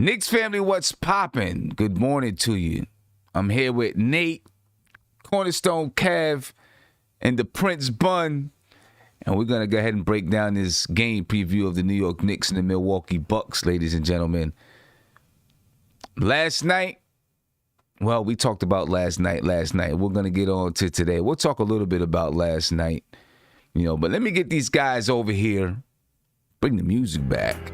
Knicks family, what's poppin'? Good morning to you. I'm here with Nate, Cornerstone Kev, and the Prince Bun. And we're going to go ahead and break down this game preview of the New York Knicks and the Milwaukee Bucks, ladies and gentlemen. Last night, well, we talked about last night. We're going to get on to today. We'll talk a little bit about last night, but let me get these guys over here. Bring the music back.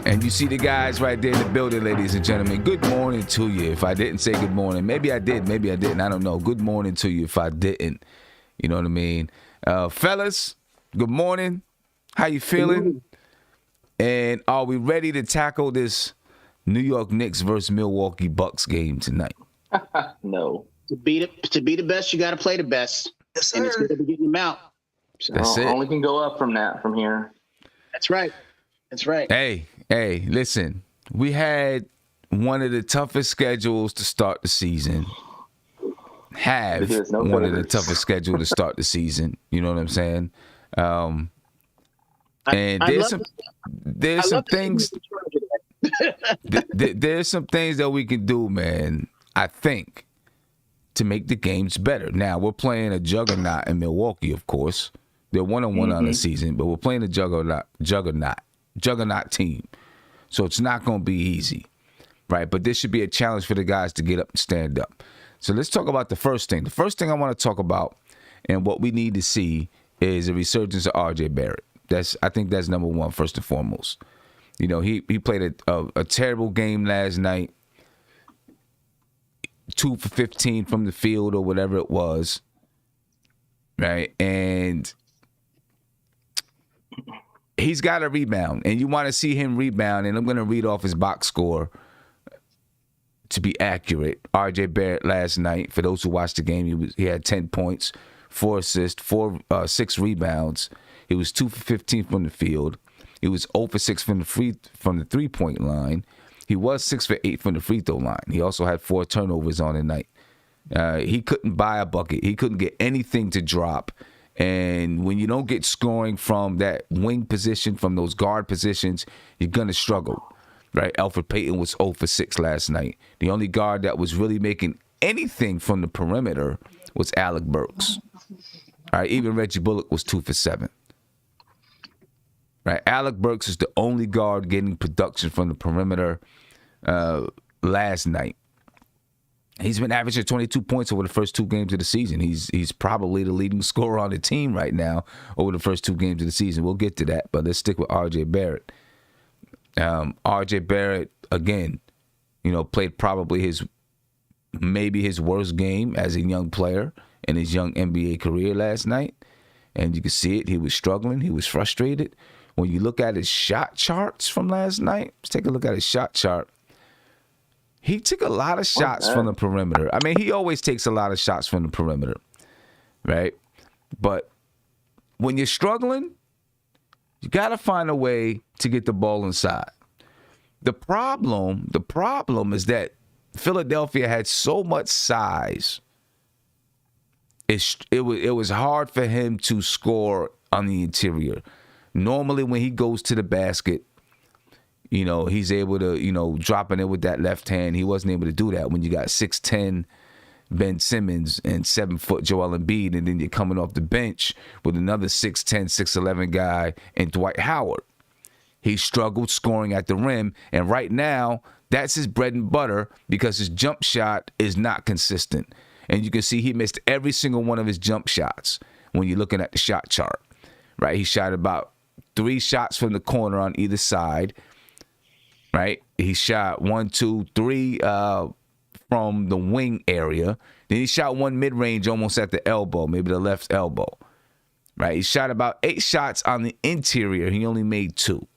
And you see the guys right there in the building, ladies and gentlemen. Good morning to you. If I didn't say good morning, maybe I did, maybe I didn't. I don't know. Good morning to you if I didn't. You know what I mean? Fellas, good morning. How you feeling? And are we ready to tackle this New York Knicks versus Milwaukee Bucks game tonight? No. To be the best, you got to play the best. Yes, sir. And it's going to be getting them out. So That's it. Only can go up from here. That's right. Hey, listen. We had one of the toughest schedules to start the season. One of the toughest schedules to start the season. You know what I'm saying? And there's some things. There's some things that we can do, man. I think to make the games better. Now we're playing a juggernaut in Milwaukee, of course. They're 1-1 on the season, but we're playing a juggernaut team. So it's not going to be easy, right? But this should be a challenge for the guys to get up and stand up. So let's talk about the first thing. The first thing I want to talk about and what we need to see is a resurgence of RJ Barrett. I think that's number one, first and foremost. He played a terrible game last night. 2 for 15 from the field or whatever it was, right? And he's got to rebound, and you want to see him rebound, and I'm going to read off his box score to be accurate. RJ Barrett last night, for those who watched the game, he had 10 points, 4 assists, 6 rebounds. He was 2 for 15 from the field. He was 0 for 6 from the three-point line. He was 6 for 8 from the free throw line. He also had 4 turnovers on the night. He couldn't buy a bucket. He couldn't get anything to drop. And when you don't get scoring from that wing position, from those guard positions, you're going to struggle, right? Elfrid Payton was 0 for 6 last night. The only guard that was really making anything from the perimeter was Alec Burks. All right, even Reggie Bullock was 2 for 7. Right, Alec Burks is the only guard getting production from the perimeter last night. He's been averaging 22 points over the first 2 games of the season. He's probably the leading scorer on the team right now over the first 2 games of the season. We'll get to that, but let's stick with RJ Barrett. RJ Barrett, again, played probably maybe his worst game as a young player in his young NBA career last night. And you can see it. He was struggling. He was frustrated. When you look at his shot charts from last night, let's take a look at his shot chart. He took a lot of shots from the perimeter. I mean, he always takes a lot of shots from the perimeter, right? But when you're struggling, you got to find a way to get the ball inside. The problem is that Philadelphia had so much size. It was hard for him to score on the interior. Normally, when he goes to the basket, he's able to, dropping it with that left hand. He wasn't able to do that when you got 6'10" Ben Simmons and 7-foot Joel Embiid, and then you're coming off the bench with another 6'10", 6'11" guy and Dwight Howard. He struggled scoring at the rim, and right now, that's his bread and butter because his jump shot is not consistent. And you can see he missed every single one of his jump shots when you're looking at the shot chart, right? He shot about 3 shots from the corner on either side, right? He shot 1, 2, 3 from the wing area. Then he shot 1 mid-range almost at the elbow, maybe the left elbow, right? He shot about 8 shots on the interior. He only made 2.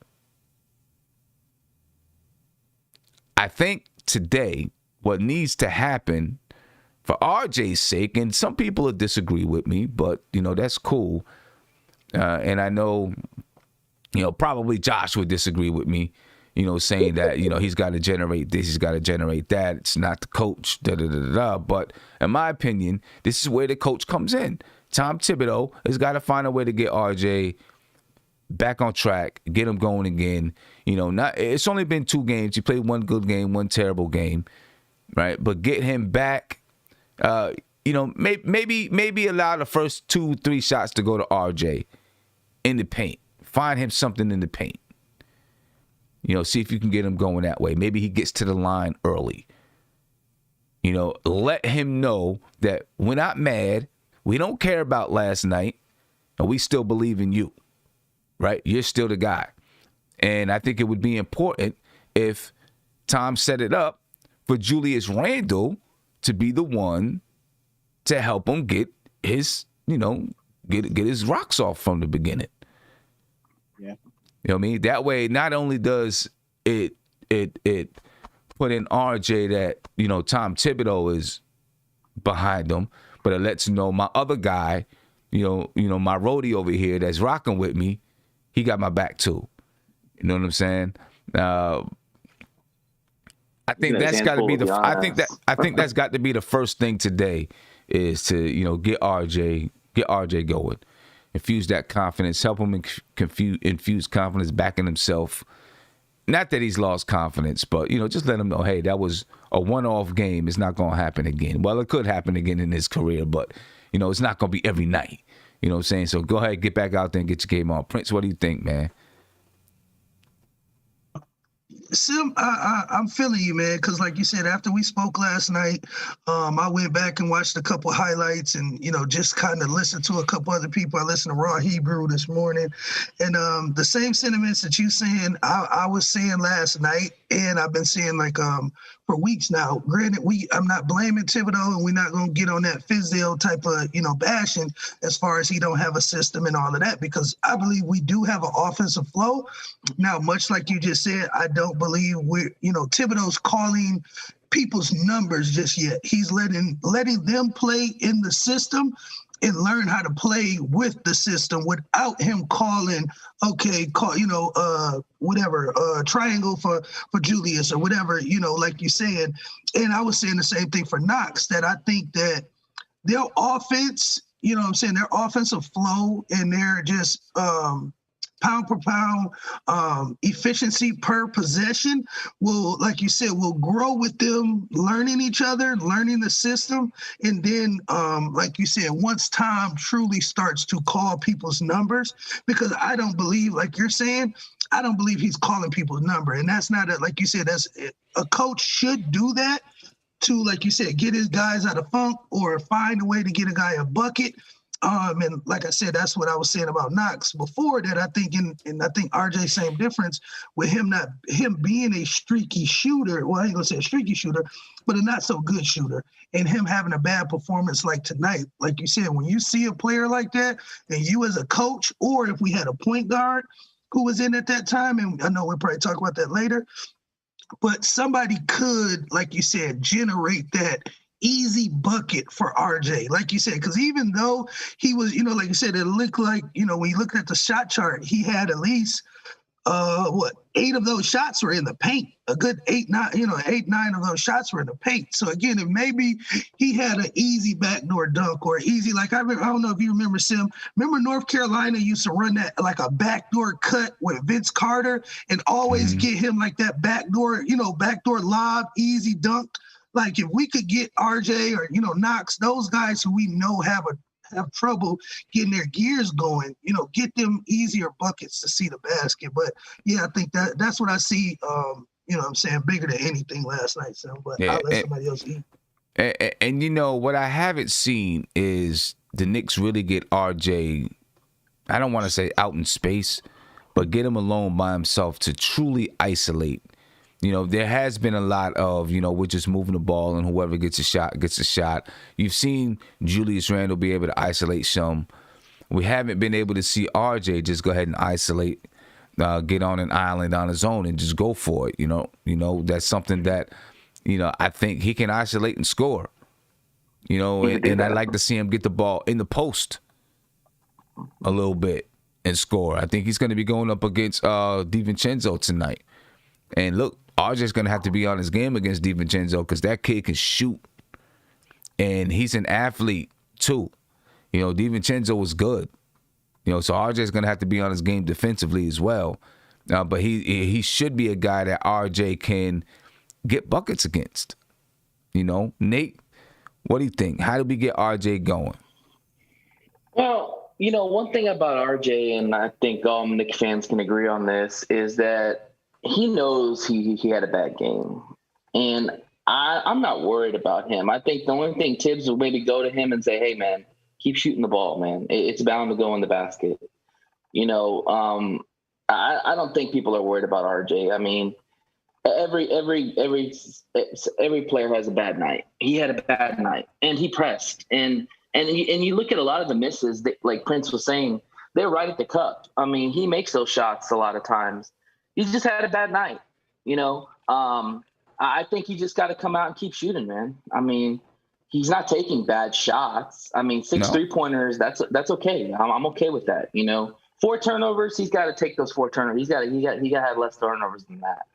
I think today what needs to happen for RJ's sake, and some people will disagree with me, but, that's cool. And I know, probably Josh would disagree with me, saying that, he's got to generate this, he's got to generate that. It's not the coach, da-da-da-da-da. But in my opinion, this is where the coach comes in. Tom Thibodeau has got to find a way to get RJ back on track, get him going again. It's only been 2 games. He played 1 good game, 1 terrible game, right? But get him back. Maybe allow the first 2-3 shots to go to RJ in the paint. Find him something in the paint. See if you can get him going that way. Maybe he gets to the line early. Let him know that we're not mad. We don't care about last night, and we still believe in you, right? You're still the guy. And I think it would be important if Tom set it up for Julius Randle to be the one to help him get his, get his rocks off from the beginning. Yeah. You know what I mean? That way, not only does it put in RJ that, Tom Thibodeau is behind him, but it lets you know my other guy, my roadie over here that's rocking with me, he got my back too. You know what I'm saying? I think that's got to be I think that's got to be the first thing today is to, get RJ going. Infuse that confidence, help him infuse confidence back in himself. Not that he's lost confidence, but, just let him know, hey, that was a one-off game. It's not going to happen again. Well, it could happen again in his career, but, it's not going to be every night. You know what I'm saying? So go ahead, get back out there and get your game on. Prince, what do you think, man? Sim, I'm feeling you, man, because like you said, after we spoke last night, I went back and watched a couple highlights and, just kind of listened to a couple other people. I listened to Raw Hebrew this morning. And the same sentiments that you saying, I was saying last night, and I've been saying for weeks now. Granted, I'm not blaming Thibodeau, and we're not going to get on that Fizdale type of, bashing as far as he don't have a system and all of that, because I believe we do have an offensive flow. Now, much like you just said, I don't believe Thibodeau's calling people's numbers just yet. He's letting them play in the system and learn how to play with the system without him calling, triangle for Julius or whatever, like you said. And I was saying the same thing for Knox, that I think that their offense, their offensive flow and their just pound per pound efficiency per possession will, like you said, will grow with them learning each other, learning the system. And then, like you said, once Tom truly starts to call people's numbers, because I don't believe, like you're saying, I don't believe he's calling people's number. And that's not like you said, that's a coach should do that to, like you said, get his guys out of funk or find a way to get a guy a bucket. And like I said, that's what I was saying about Knox before that. I think, and I think RJ, same difference with him being a streaky shooter. Well, I ain't gonna say a streaky shooter, but a not so good shooter, and him having a bad performance like tonight. Like you said, when you see a player like that, and you as a coach, or if we had a point guard who was in at that time, and I know we'll probably talk about that later, but somebody could, like you said, generate that easy bucket for RJ, like you said, because even though he was, like you said, it looked like, when you look at the shot chart, he had at least 8 of those shots were in the paint. A good 8, 9 of those shots were in the paint. So again, if maybe he had an easy backdoor dunk or easy, like I don't know if you remember, Sim. Remember North Carolina used to run that like a backdoor cut with Vince Carter and always get him like that backdoor lob, easy dunk. Like if we could get RJ or Knox, those guys who we know have trouble getting their gears going, get them easier buckets to see the basket. But yeah, I think that's what I see. I'm saying bigger than anything last night. So, but I'll let somebody else eat. And what I haven't seen is the Knicks really get RJ. I don't want to say out in space, but get him alone by himself to truly isolate. There has been a lot of, we're just moving the ball and whoever gets a shot gets a shot. You've seen Julius Randle be able to isolate some. We haven't been able to see RJ just go ahead and isolate, get on an island on his own and just go for it. That's something that, I think he can isolate and score. And I'd like to see him get the ball in the post a little bit and score. I think he's going to be going up against DiVincenzo tonight. And look, RJ's going to have to be on his game against DiVincenzo because that kid can shoot. And he's an athlete, too. DiVincenzo was good. So RJ's going to have to be on his game defensively as well. But he should be a guy that RJ can get buckets against. Nate, what do you think? How do we get RJ going? Well, one thing about RJ, and I think all Knicks fans can agree on this, is that he knows he had a bad game. And I'm not worried about him. I think the only thing Tibbs will maybe go to him and say, hey, man, keep shooting the ball, man. It's bound to go in the basket. I don't think people are worried about RJ. I mean, every player has a bad night. He had a bad night, and he pressed. And you look at a lot of the misses that, like Prince was saying, they're right at the cup. I mean, he makes those shots a lot of times. He's just had a bad night. I think you just got to come out and keep shooting, man. I mean, he's not taking bad shots. I mean, 6 3-pointers, that's okay. I'm okay with that. 4 turnovers, he's got to take those 4 turnovers. He got to have less turnovers than that.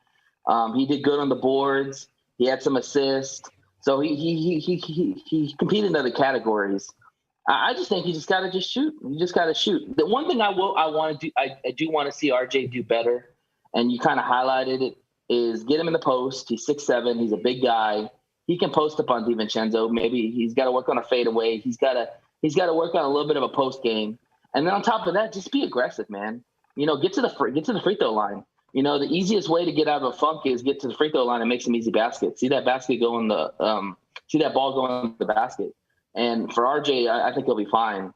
He did good on the boards. He had some assists. So he competed in other categories. I just think you just got to just shoot. You just got to shoot. The one thing I do want to see RJ do better, and you kind of highlighted it, is get him in the post. He's 6'7". He's a big guy. He can post up on DiVincenzo. Maybe he's got to work on a fadeaway. He's got to work on a little bit of a post game. And then on top of that, just be aggressive, man. Get to the free throw line. The easiest way to get out of a funk is get to the free throw line and make some easy baskets. See that ball go in the basket. And for RJ, I think he'll be fine.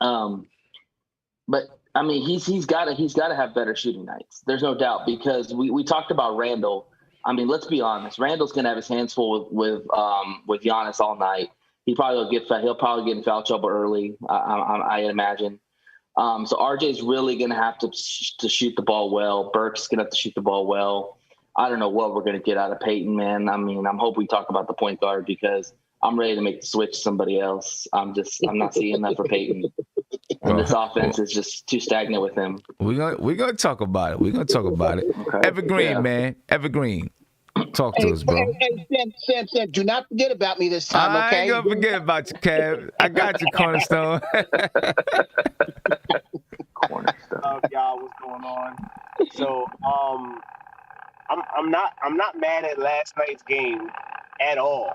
But I mean, he's got to have better shooting nights. There's no doubt, because we talked about Randall. I mean, let's be honest. Randall's gonna have his hands full with Giannis all night. He'll probably get in foul trouble early. I imagine. So RJ's really gonna have to shoot the ball well. Burke's gonna have to shoot the ball well. I don't know what we're gonna get out of Peyton, man. I mean, I'm hoping we talk about the point guard, because I'm ready to make the switch to somebody else. I'm not seeing that for Peyton. And this offense is just too stagnant with him. We're gonna talk about it. Okay. Evergreen, man. Evergreen. Talk to us, bro. Hey, Sam, do not forget about me this time, okay? I ain't gonna forget about you, Kev. I got you, Cornerstone. Cornerstone. Y'all, what's going on? So, I'm not mad at last night's game at all.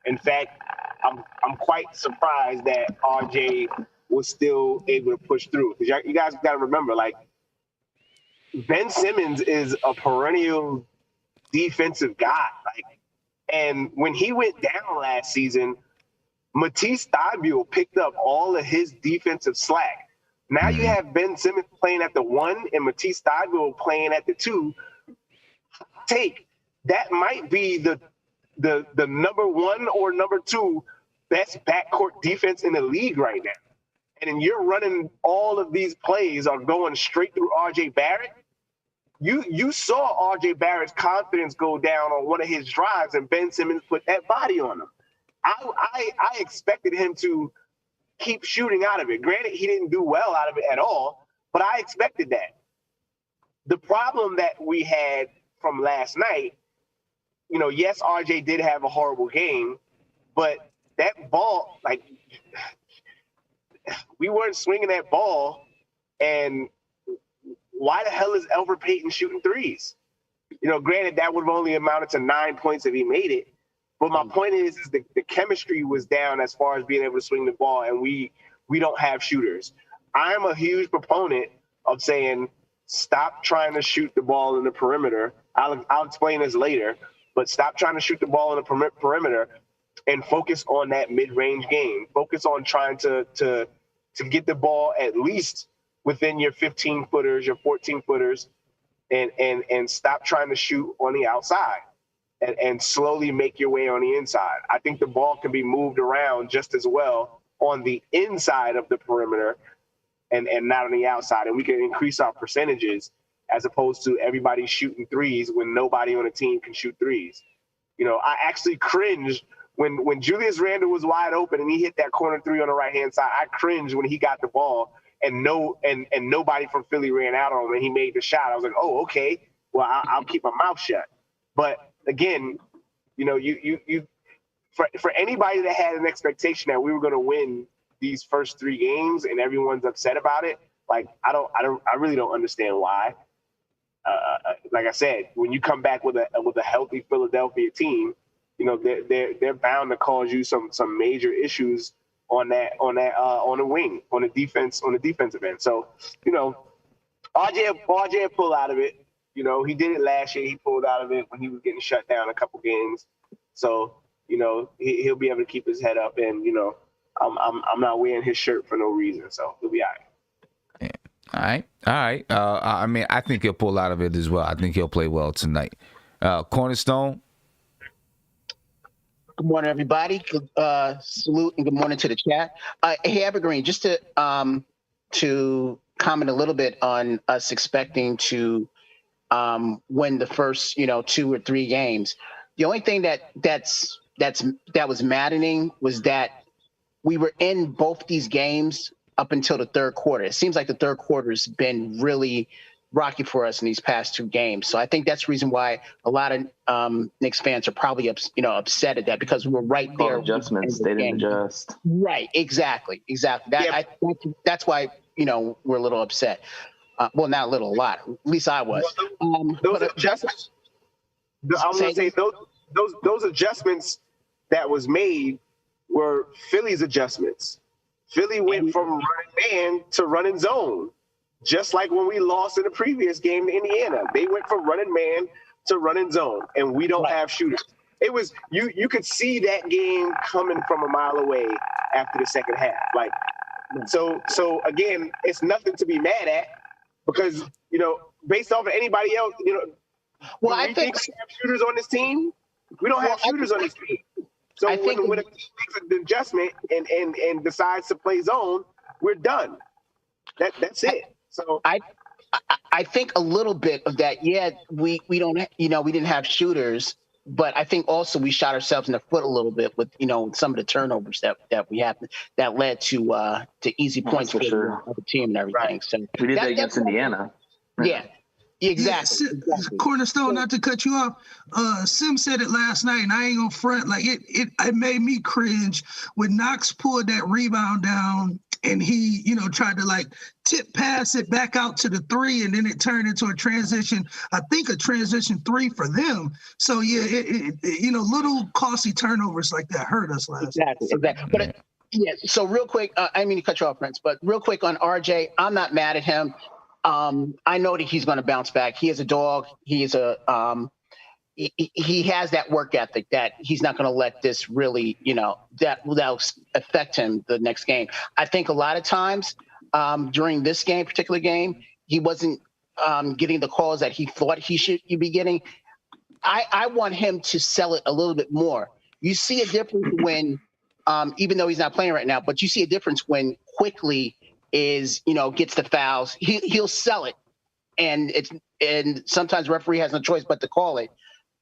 In fact, I'm quite surprised that RJ was still able to push through. Because you guys got to remember, like, Ben Simmons is a perennial defensive guy. And when he went down last season, Matisse Thybulle picked up all of his defensive slack. Now you have Ben Simmons playing at the 1 and Matisse Thybulle playing at the 2. That might be the number 1 or number 2 best backcourt defense in the league right now. And then you're running all of these plays are going straight through RJ Barrett. You saw RJ Barrett's confidence go down on one of his drives, and Ben Simmons put that body on him. I expected him to keep shooting out of it. Granted, he didn't do well out of it at all, but I expected that. The problem that we had from last night, yes, RJ did have a horrible game, but that ball, we weren't swinging that ball, and why the hell is Elfrid Payton shooting threes? Granted, that would have only amounted to 9 points if he made it. But my point is the chemistry was down as far as being able to swing the ball, and we don't have shooters. I'm a huge proponent of saying stop trying to shoot the ball in the perimeter. I'll explain this later, but stop trying to shoot the ball in the perimeter and focus on that mid-range game. Focus on trying to get the ball at least within your 15-footers, your 14-footers, and stop trying to shoot on the outside and slowly make your way on the inside. I think the ball can be moved around just as well on the inside of the perimeter and not on the outside. And we can increase our percentages as opposed to everybody shooting threes when nobody on the team can shoot threes. I actually cringed when Julius Randle was wide open and he hit that corner 3 on the right-hand side. I cringed when he got the ball and nobody from Philly ran out on him and he made the shot. I was like, oh, okay, well, I'll keep my mouth shut. But again, you for anybody that had an expectation that we were going to win these first 3 games and everyone's upset about it. Like, I really don't understand why. Like I said, when you come back with a healthy Philadelphia team, you know, they're bound to cause you some major issues on the wing, on the defensive end. So, you know, RJ pull out of it. You know, he did it last year. He pulled out of it when he was getting shut down a couple games. So, you know, he'll be able to keep his head up, and, you know, I'm not wearing his shirt for no reason, so he'll be all right. Yeah. All right. I mean, I think he'll pull out of it as well. I think he'll play well tonight. Cornerstone. Good morning, everybody. Salute and good morning to the chat. Hey, Evergreen, just to comment a little bit on us expecting to win the first, 2 or 3 games. The only thing that was maddening was that we were in both these games up until the third quarter. It seems like the third quarter has been really rocky for us in these past 2 games. So I think that's the reason why a lot of Knicks fans are probably upset at that, because we were right there. Adjustments, they didn't adjust. Right, exactly. That's why we're a little upset. Well, not a little, a lot. At least I was. Those adjustments. I was going to say those adjustments that was made were Philly's adjustments. Philly went from running man to running zone. Just like when we lost in the previous game to Indiana, they went from running man to running zone, and we don't have shooters. It was you could see that game coming from a mile away after the second half. Like, so again, it's nothing to be mad at, because based off of anybody else, Well, I think we have shooters on this team. We don't have shooters on this team. So when a team makes an adjustment and decides to play zone, we're done. That's it. So I think a little bit of that. Yeah, we don't we didn't have shooters, but I think also we shot ourselves in the foot a little bit with some of the turnovers that we had that led to easy points for the team and everything. Right. So we did that against Indiana. Yeah. Exactly. Cornerstone, not to cut you off. Sim said it last night, and I ain't gonna front. Like it made me cringe when Knox pulled that rebound down, and he, tried to like tip pass it back out to the 3, and then it turned into a transition. I think a transition 3 for them. So yeah, little costly turnovers like that hurt us last. Exactly. But yeah. So real quick, I didn't mean to cut you off, Prince, but real quick on RJ, I'm not mad at him. I know that he's going to bounce back. He is a dog. He is he has that work ethic that he's not going to let this really, that'll affect him the next game. I think a lot of times during this particular game, he wasn't getting the calls that he thought he should be getting. I want him to sell it a little bit more. You see a difference when, even though he's not playing right now, but you see a difference when quickly gets the fouls. He'll sell it, and sometimes referee has no choice but to call it,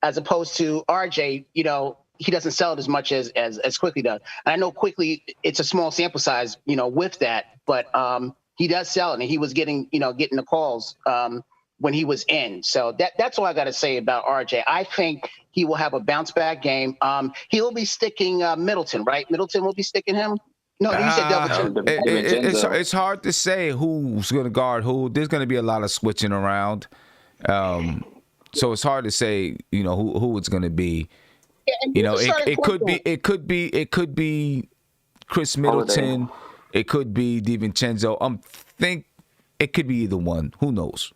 as opposed to RJ. He doesn't sell it as much as Quickly does. And I know Quickly, it's a small sample size, with that, but he does sell it, and he was getting the calls when he was in. So that's all I got to say about RJ. I think he will have a bounce back game. He'll be sticking Middleton, right? Middleton will be sticking him. No, you said double. It's hard to say who's going to guard who. There's going to be a lot of switching around, so it's hard to say who it's going to be. Yeah, it could be Chris Middleton. It could be DiVincenzo. Think it could be either one. Who knows?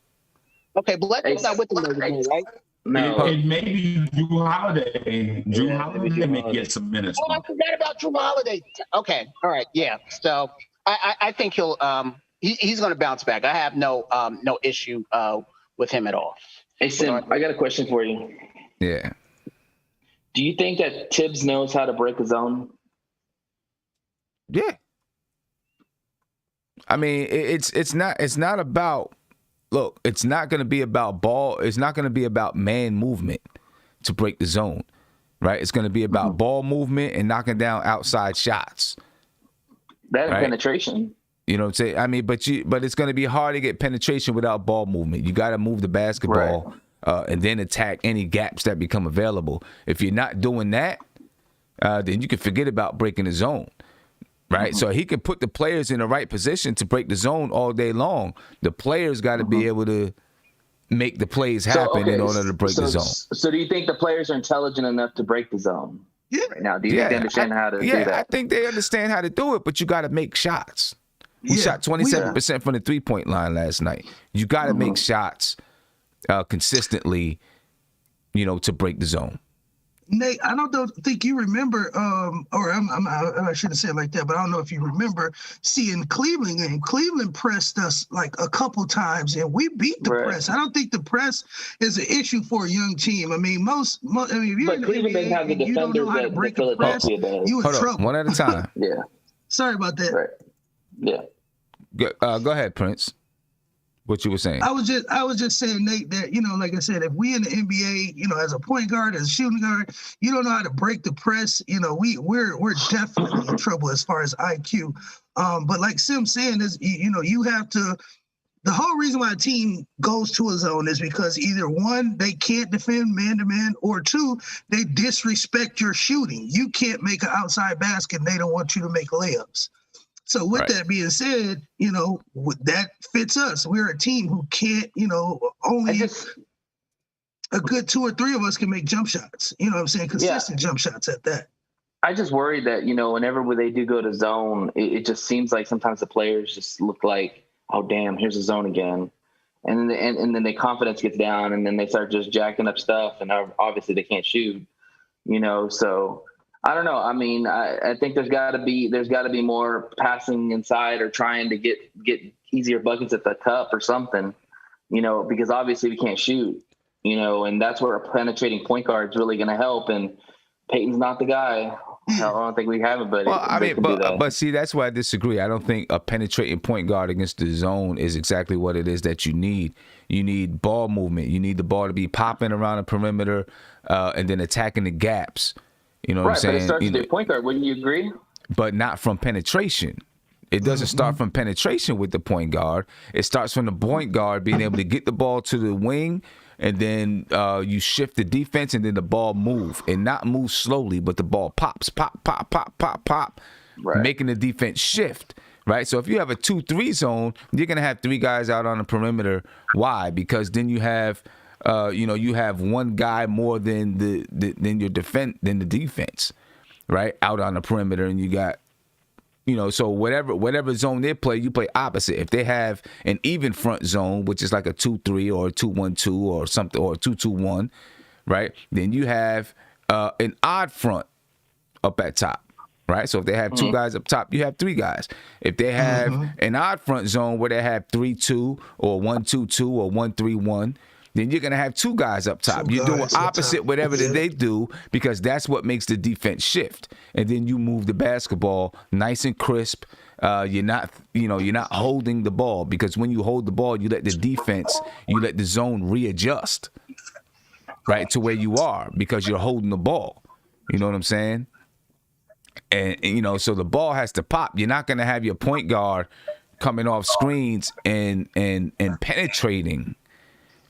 Okay, Bledsoe's not with them, right? No. It may be Drew Holiday. Drew Holiday may get some minutes. Oh, I forgot about Drew Holiday. Okay, all right, yeah. So I think he's going to bounce back. I have no issue with him at all. Hey, Sim, I got a question for you. Yeah. Do you think that Tibbs knows how to break a zone? Yeah. I mean, it's not about. Look, it's not going to be about ball. It's not going to be about man movement to break the zone, right? It's going to be about ball movement and knocking down outside shots. That right? Penetration. You know what I'm saying? I mean, but it's going to be hard to get penetration without ball movement. You got to move the basketball and then attack any gaps that become available. If you're not doing that, then you can forget about breaking the zone. right? So he can put the players in the right position to break the zone all day long. The players got to be able to make the plays happen in order to break the zone. So do you think the players are intelligent enough to break the zone right now? Do you think they understand how to do that? I think they understand how to do it, but you got to make shots. We shot 27% from the three-point line last night. You got to make shots consistently, to break the zone. Nate, I don't think you remember, I shouldn't say it like that, but I don't know if you remember seeing Cleveland game. Cleveland pressed us like a couple times, and we beat the press. I don't think the press is an issue for a young team. I mean, if you're in the NBA and you don't know how to break a press, you in trouble. One at a time. Yeah. Sorry about that. Right. Yeah. Go ahead, Prince. What you were saying? I was just saying, Nate, that, like I said, if we in the NBA, as a point guard, as a shooting guard, you don't know how to break the press, we're definitely in trouble as far as IQ. But like Sim's saying is, you have to, the whole reason why a team goes to a zone is because either one, they can't defend man-to-man, or two, they disrespect your shooting. You can't make an outside basket and they don't want you to make layups. So with that being said, that fits us. We're a team who can't, only a good 2 or 3 of us can make jump shots. You know what I'm saying? Consistent jump shots at that. I just worry that, whenever they do go to zone, it just seems like sometimes the players just look like, oh, damn, here's the zone again. And then their confidence gets down, and then they start just jacking up stuff, and obviously they can't shoot, so I don't know. I mean, I think there's got to be more passing inside or trying to get easier buckets at the cup or something, because obviously we can't shoot, and that's where a penetrating point guard is really going to help. And Peyton's not the guy. I don't think we have it, but but see, that's why I disagree. I don't think a penetrating point guard against the zone is exactly what it is that you need. You need ball movement. You need the ball to be popping around the perimeter and then attacking the gaps. You know what I'm saying? But it starts with your point guard. Wouldn't you agree? But not from penetration. It doesn't start from penetration with the point guard. It starts from the point guard being able to get the ball to the wing, and then you shift the defense, and then the ball move. And not move slowly, but the ball pops, pop, pop, pop, pop, pop, making the defense shift. Right? So if you have a 2-3 zone, you're going to have 3 guys out on the perimeter. Why? Because then you have – you have one guy more than the defense, right? Out on the perimeter, and you got, so whatever zone they play, you play opposite. If they have an even front zone, which is like a 2-3 or a 2-1-2 or something, or a 2-2-1, right? Then you have an odd front up at top. Right, so if they have 2 guys up top, you have 3 guys. If they have an odd front zone where they have 3-2 or 1-2-2 or 1-3-1, then you're going to have 2 guys up top. You're doing opposite whatever that they do, because that's what makes the defense shift. And then you move the basketball nice and crisp. You're not holding the ball, because when you hold the ball, you let the zone readjust, right, to where you are, because you're holding the ball. You know what I'm saying? And so the ball has to pop. You're not going to have your point guard coming off screens and penetrating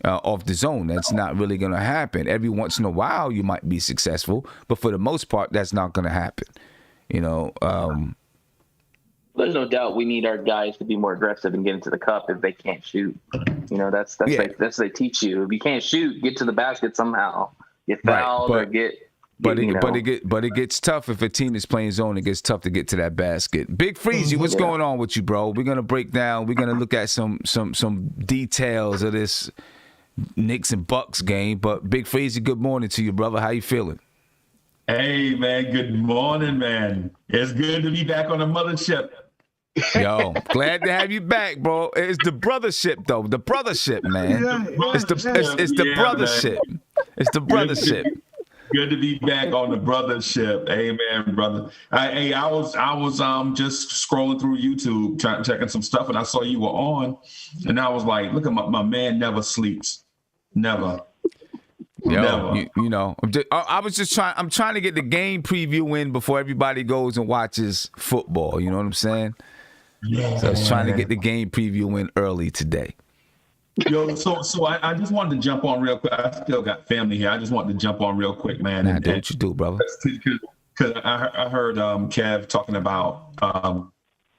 off the zone. That's not really going to happen. Every once in a while, you might be successful, but for the most part, that's not going to happen. There's no doubt we need our guys to be more aggressive and get into the cup if they can't shoot. That's what they teach you. If you can't shoot, get to the basket somehow. Get fouled or get. But it gets tough if a team is playing zone. It gets tough to get to that basket. Big Freezy, what's going on with you, bro? We're gonna break down. We're gonna look at some details of this Knicks and Bucks game. But Big Freezy, good morning to you, brother. How you feeling? Hey, man. Good morning, man. It's good to be back on the mothership. Yo, glad to have you back, bro. It's the brothership, though. The brothership, man. It's the brothership. Man. It's the brothership. Good to be back on the brothership. Amen, brother. I was just scrolling through YouTube, checking some stuff, and I saw you were on, and I was like, look at my man never sleeps. Never. Yo, I'm trying to get the game preview in before everybody goes and watches football. You know what I'm saying? Yeah. So I was trying to get the game preview in early today. Yo, so I just wanted to jump on real quick. I still got family here. I just wanted to jump on real quick, man. Do what you do, brother. because I heard Kev talking about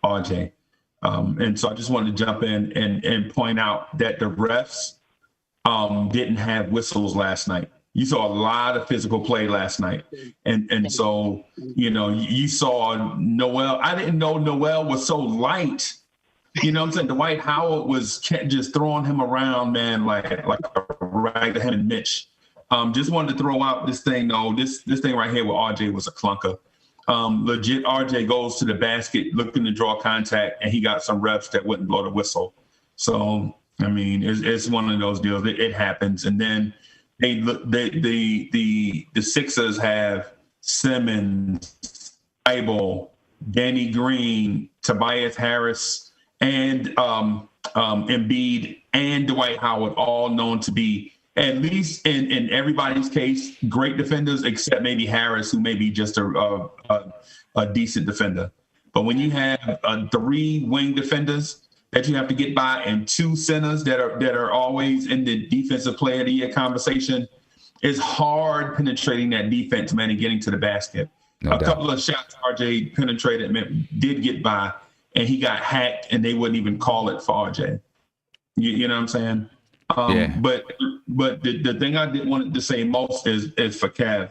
RJ. And so I just wanted to jump in and point out that the refs didn't have whistles last night. You saw a lot of physical play last night. And so, you saw Noel. I didn't know Noel was so light. You know what I'm saying? Dwight Howard was just throwing him around, man, like a rag to him and Mitch. Just wanted to throw out this thing, though. This thing right here with RJ was a clunker. Legit, RJ goes to the basket, looking to draw contact, and he got some refs that wouldn't blow the whistle. So, I mean, it's one of those deals. It happens. And then the Sixers have Simmons, Bible, Danny Green, Tobias Harris, and Embiid and Dwight Howard, all known to be, at least in everybody's case, great defenders, except maybe Harris, who may be just a decent defender. But when you have 3 wing defenders that you have to get by and 2 centers that are always in the defensive player of the year conversation, it's hard penetrating that defense, man, and getting to the basket. No doubt. Couple of shots RJ penetrated, did get by, and he got hacked, and they wouldn't even call it for RJ. You know what I'm saying? Yeah. But the thing I did want to say most is for Kev.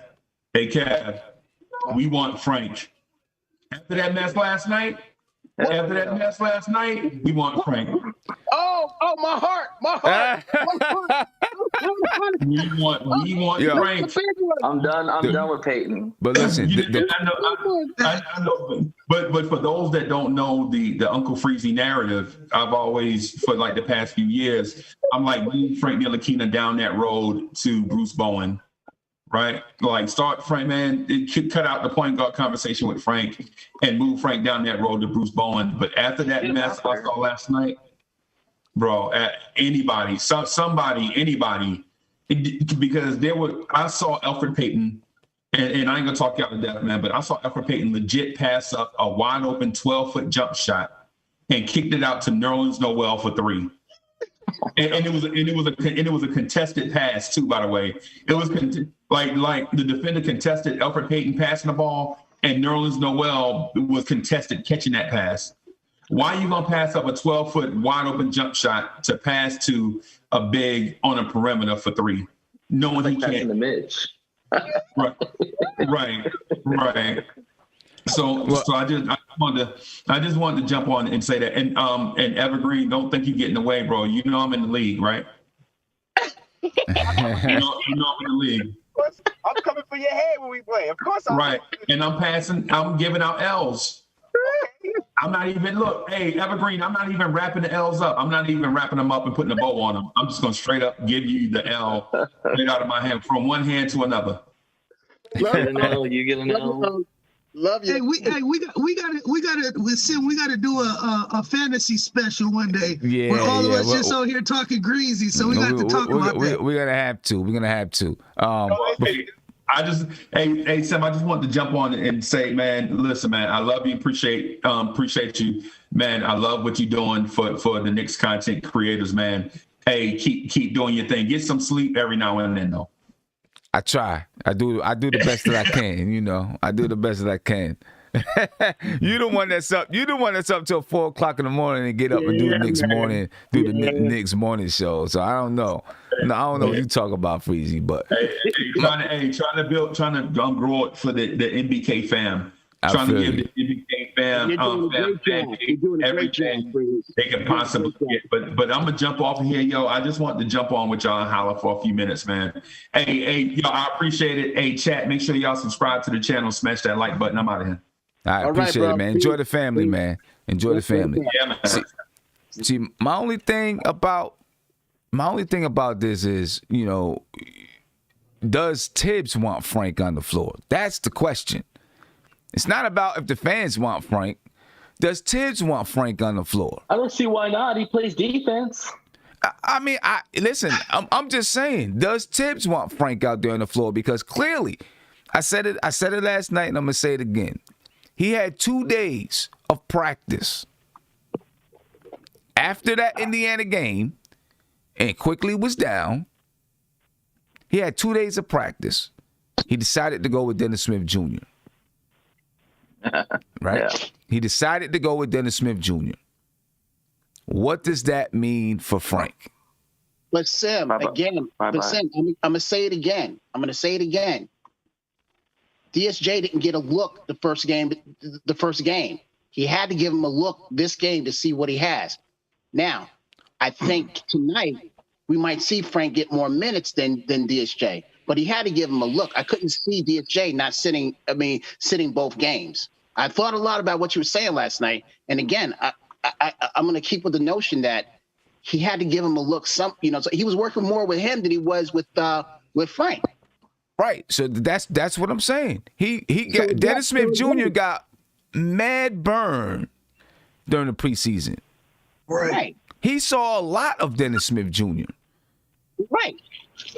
Hey, Kev, we want Frank. After that mess last night, we want Frank. Oh, my heart. We want Frank. I'm done with Peyton. But listen, I know. But for those that don't know the Uncle Freezy narrative, I've always, for like the past few years, I'm like, move Frank Ntilikina down that road to Bruce Bowen, right? Like, start Frank, man. Cut out the point guard conversation with Frank and move Frank down that road to Bruce Bowen. But after that mess I saw last night, bro, anybody, because I saw Elfrid Payton, and I ain't gonna talk y'all to death, man, but I saw Elfrid Payton legit pass up a wide open 12-foot jump shot and kicked it out to Nerlens Noel for 3. And it was a contested pass too, by the way. It was like the defender contested Elfrid Payton passing the ball, and Nerlens Noel was contested catching that pass. Why are you gonna pass up a 12-foot wide open jump shot to pass to a big on a perimeter for 3, knowing he can't? The Mitch. Right. So I just wanted to jump on and say that. And Evergreen, don't think you're getting away, bro. You know I'm in the league, right? you know I'm in the league. I'm coming for your head when we play. Of course I'm right. And I'm giving out L's. I'm not even, hey, Evergreen, I'm not even wrapping the L's up. I'm not even wrapping them up and putting a bow on them. I'm just going to straight up give you the L straight out of my hand from one hand to another. You get an L. Love you. Hey, we gotta do a fantasy special one day. Yeah, where all of us just out here talking greasy. So we got to talk about that. We're gonna have to. Hey Sam, I just wanted to jump on and say, man, listen, man, I love you, appreciate you, man. I love what you're doing for the Knicks content creators, man. Hey, keep doing your thing. Get some sleep every now and then, though. I try. I do the best that I can. I do the best that I can. You the one that's up till 4:00 in the morning and get up and do the Knicks morning show. So I don't know. No, I don't know what you talk about, Freezy, but trying to grow it for the NBK fam. Trying to give the NBK fam everything they can possibly get. But I'm gonna jump off of here, yo. I just want to jump on with y'all and holler for a few minutes, man. Hey, yo, I appreciate it. Hey, chat, make sure y'all subscribe to the channel, smash that like button. I'm out of here. I appreciate it, man. Enjoy the family, man. Enjoy the family. Yeah, man. See, my only thing about this is, does Tibbs want Frank on the floor? That's the question. It's not about if the fans want Frank. Does Tibbs want Frank on the floor? I don't see why not. He plays defense. Listen, I'm just saying, does Tibbs want Frank out there on the floor? Because clearly, I said it last night, and I'm going to say it again. He had 2 days of practice after that Indiana game and quickly was down. He had 2 days of practice. He decided to go with Dennis Smith Jr. right? Yeah. He decided to go with Dennis Smith Jr. What does that mean for Frank? But Sim, Bye-bye. again, Bye-bye. but Sim, I'm going to say it again. DSJ didn't get a look the first game. He had to give him a look this game to see what he has. Now, I think tonight we might see Frank get more minutes than DSJ, but he had to give him a look. I couldn't see DSJ not sitting both games. I thought a lot about what you were saying last night. And again, I'm going to keep with the notion that he had to give him a look. So he was working more with him than he was with Frank. Right. So that's what I'm saying. Dennis Smith Jr. got mad burn during the preseason. Right. He saw a lot of Dennis Smith Jr. Right.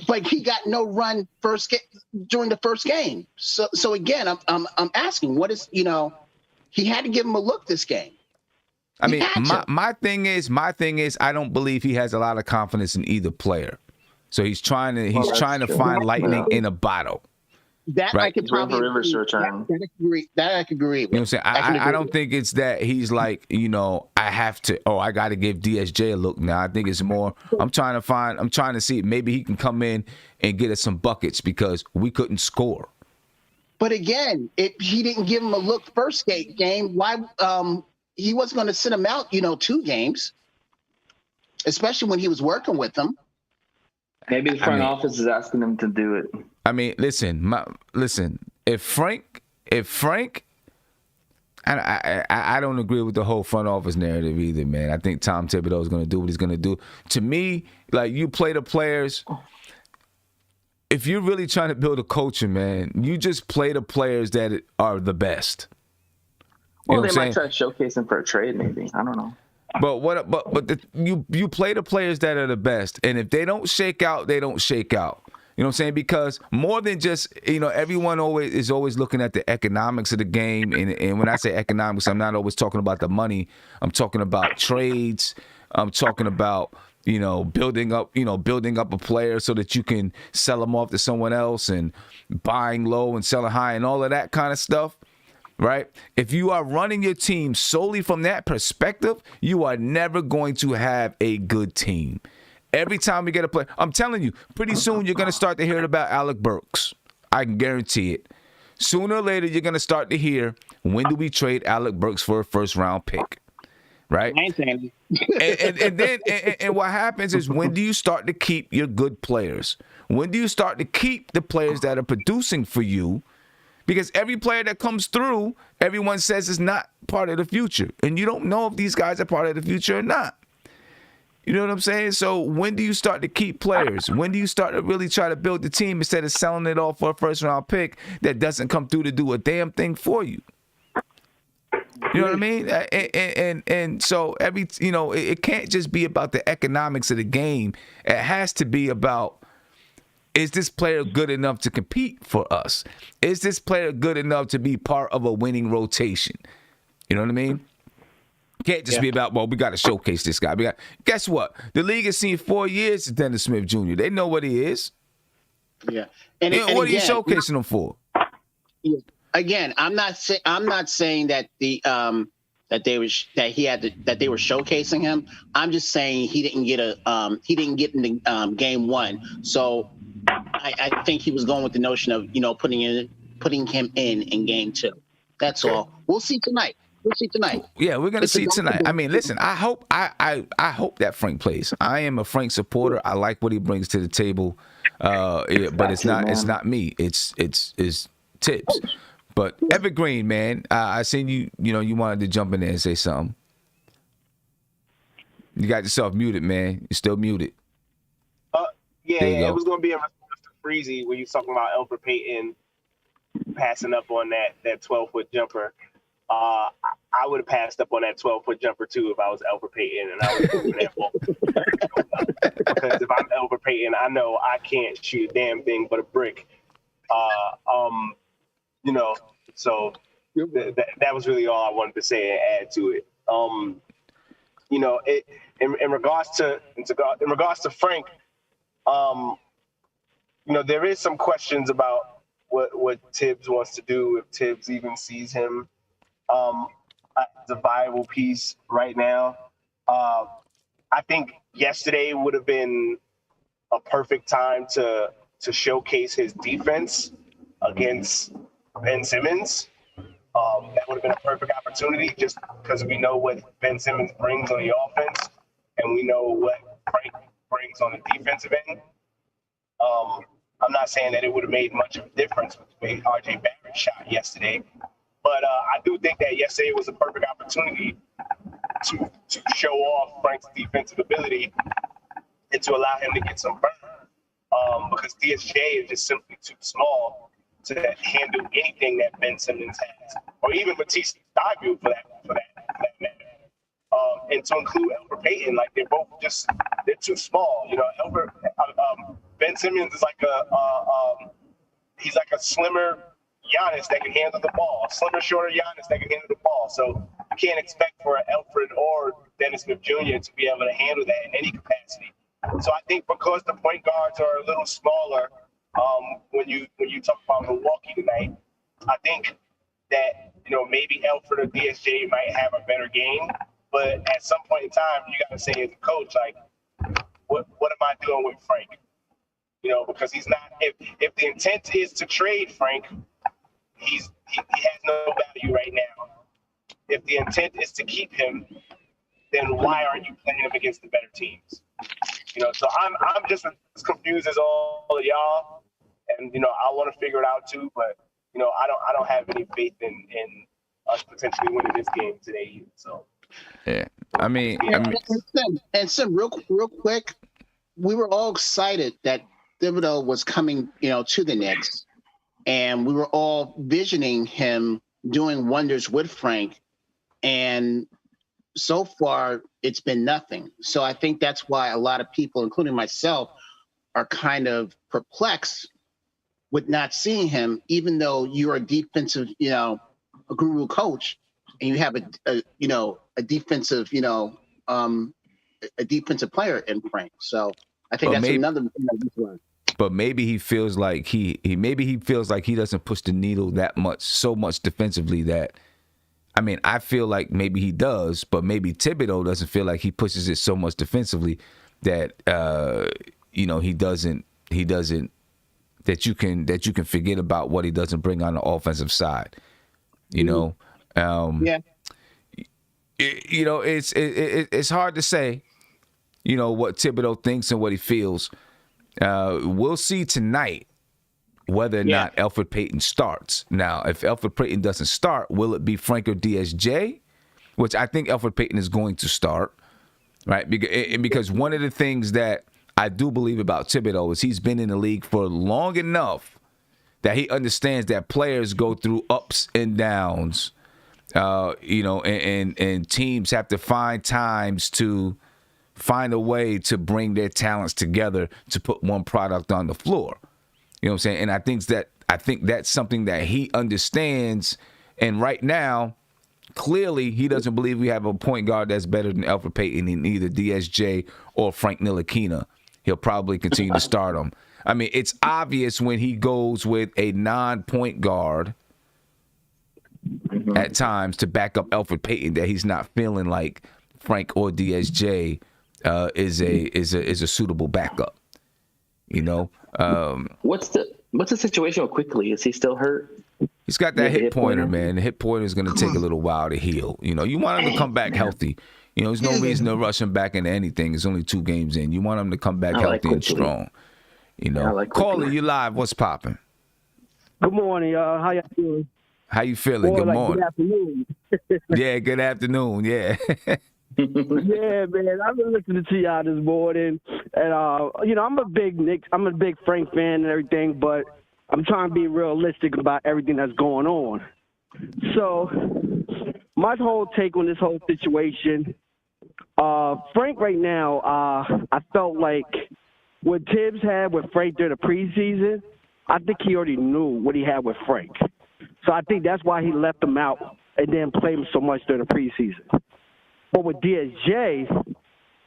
But he got no run during the first game. So again, I'm asking, what is, he had to give him a look this game. I mean, my thing is, I don't believe he has a lot of confidence in either player. So he's trying to find lightning in a bottle. That right. I could probably Rivers return. That I could agree with. You know what I'm saying? I don't think it's that he's like, I got to give DSJ a look now. I think it's more, I'm trying to see maybe he can come in and get us some buckets because we couldn't score. But again, he didn't give him a look first game. Why? He wasn't going to sit him out, 2 games, especially when he was working with them. Maybe the front office is asking him to do it. I mean, listen. If Frank, I don't agree with the whole front office narrative either, man. I think Tom Thibodeau is going to do what he's going to do. To me, like, you play the players. If you're really trying to build a culture, man, you just play the players that are the best. Well, they might try to showcase him for a trade, maybe. I don't know. But you play the players that are the best, and if they don't shake out, they don't shake out. You know what I'm saying? Because more than just, everyone is always looking at the economics of the game, and when I say economics, I'm not always talking about the money. I'm talking about trades. I'm talking about building up a player so that you can sell them off to someone else, and buying low and selling high and all of that kind of stuff. Right? If you are running your team solely from that perspective, you are never going to have a good team. Every time we get a play, I'm telling you, pretty soon you're going to start to hear about Alec Burks. I can guarantee it. Sooner or later, you're going to start to hear, when do we trade Alec Burks for a first-round pick? Right? and then what happens is, when do you start to keep your good players? When do you start to keep the players that are producing for you? Because every player that comes through, everyone says is not part of the future. And you don't know if these guys are part of the future or not. You know what I'm saying? So when do you start to keep players? When do you start to really try to build the team instead of selling it all for a first-round pick that doesn't come through to do a damn thing for you? You know what I mean? And so it can't just be about the economics of the game. It has to be about, is this player good enough to compete for us? Is this player good enough to be part of a winning rotation? You know what I mean? Can't just be about, we got to showcase this guy. Guess what? The league has seen 4 years of Dennis Smith Jr. They know what he is. Yeah. And what are you showcasing him for? Again, I'm not saying that they were showcasing him. I'm just saying he didn't get into game 1. So I think he was going with the notion of putting him in game 2. That's all. We'll see tonight. Yeah, we're gonna see tonight. I mean, listen, I hope that Frank plays. I am a Frank supporter. I like what he brings to the table. But it's not me. It's Tibbs. But Evergreen, man, I seen you wanted to jump in there and say something. You got yourself muted, man. You're still muted. It was going to be a response to Freezy when you talking about Elfrid Payton passing up on that 12-foot jumper. I would have passed up on that 12-foot jumper too if I was Elfrid Payton, and I would have moved that ball. Because if I'm Elfrid Payton, I know I can't shoot a damn thing but a brick. So that was really all I wanted to say and add to it. In regards to Frank, there is some questions about what Tibbs wants to do, if Tibbs even sees him as a viable piece right now. I think yesterday would have been a perfect time to showcase his defense against Ben Simmons. That would have been a perfect opportunity just because we know what Ben Simmons brings on the offense and we know what Frank brings on the defensive end. I'm not saying that it would have made much of a difference with the way RJ Barrett shot yesterday, but I do think that yesterday was a perfect opportunity to show off Frank's defensive ability and to allow him to get some burn because DSJ is just simply too small to handle anything that Ben Simmons has, or even Matisse Thybulle for that matter. And to include Elfrid Payton, like they're too small. You know, Ben Simmons is like he's like a slimmer Giannis that can handle the ball, a slimmer, shorter Giannis that can handle the ball. So you can't expect for Elfrid or Dennis Smith Jr. to be able to handle that in any capacity. So I think because the point guards are a little smaller, when you talk about Milwaukee tonight, I think that maybe Elfrid or DSJ might have a better game, but at some point in time, you got to say as a coach, like, what am I doing with Frank? Because he's not. If the intent is to trade Frank, he has no value right now. If the intent is to keep him, then why aren't you playing him against the better teams? So I'm just as confused as all of y'all, and I want to figure it out too, but I don't have any faith in us potentially winning this game today either. So yeah, and Sim, real quick, we were all excited that Thibodeau was coming, to the Knicks, and we were all visioning him doing wonders with Frank, and so far it's been nothing. So I think that's why a lot of people, including myself, are kind of perplexed with not seeing him, even though you're a defensive, a guru coach, and you have a defensive, a defensive player in Frank. So I think that's another one. But maybe he feels like he feels like he doesn't push the needle so much defensively that. I mean, I feel like maybe he does, but maybe Thibodeau doesn't feel like he pushes it so much defensively that he doesn't that you can forget about what he doesn't bring on the offensive side. Yeah. It's hard to say, what Thibodeau thinks and what he feels. We'll see tonight whether or not Elfrid Payton starts. Now, if Elfrid Payton doesn't start, will it be Frank or DSJ? Which I think Elfrid Payton is going to start, right? Because one of the things that I do believe about Thibodeau is he's been in the league for long enough that he understands that players go through ups and downs, and teams have to find times to find a way to bring their talents together to put one product on the floor. You know what I'm saying? And I think that's something that he understands. And right now, clearly, he doesn't believe we have a point guard that's better than Elfrid Payton in either DSJ or Frank Ntilikina. He'll probably continue to start him. I mean, it's obvious when he goes with a non-point guard at times to back up Elfrid Payton that he's not feeling like Frank or DSJ is a suitable backup. What's the situation with Quickly? Is he still hurt? He's got that hip pointer, man. The hip pointer is going to take a little while to heal. You want him to come back healthy. There's no reason to rush him back into anything. It's only 2 games in. You want him to come back healthy and strong. Caller, you live. What's popping? Good morning, y'all. How y'all doing? How you feeling? Good morning. Good afternoon. Yeah, good afternoon. Yeah. Yeah, man. I've been listening to y'all this morning, and I'm a big Frank fan and everything, but I'm trying to be realistic about everything that's going on. So, my whole take on this whole situation, Frank right now, I felt like what Tibbs had with Frank during the preseason, I think he already knew what he had with Frank. So I think that's why he left him out and didn't play him so much during the preseason. But with DSJ,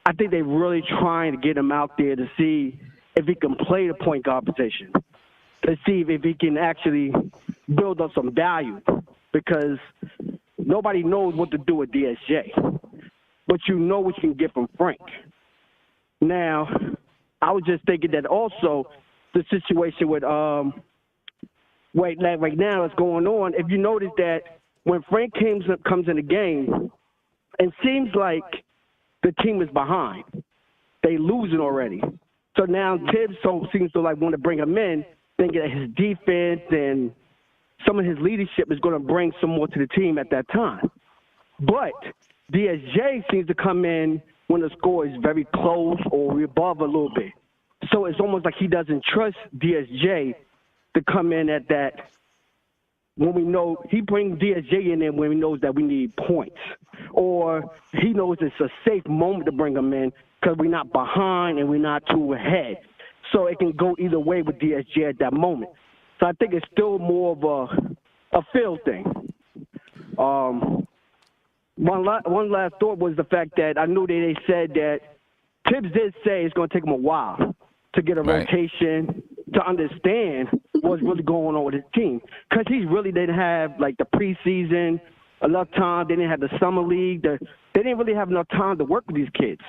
I think they're really trying to get him out there to see if he can play the point guard position, to see if he can actually build up some value. Because nobody knows what to do with DSJ, but you know what you can get from Frank. Now, I was just thinking that also the situation with right now that's going on. If you notice that when Frank comes in the game, it seems like the team is behind. They losing already. So now Tibbs seems to want to bring him in, thinking that his defense and some of his leadership is going to bring some more to the team at that time. But DSJ seems to come in when the score is very close or above a little bit. So it's almost like he doesn't trust DSJ to come in at that when we know he brings DSJ in there when he knows that we need points. Or he knows it's a safe moment to bring him in because we're not behind and we're not too ahead. So it can go either way with DSJ at that moment. So I think it's still more of a feel thing. One last thought was the fact that I knew that they said that Tibbs did say it's going to take him a while to get a rotation, to understand what's really going on with his team. Because he really didn't have, the preseason, enough time. They didn't have the summer league. They didn't really have enough time to work with these kids.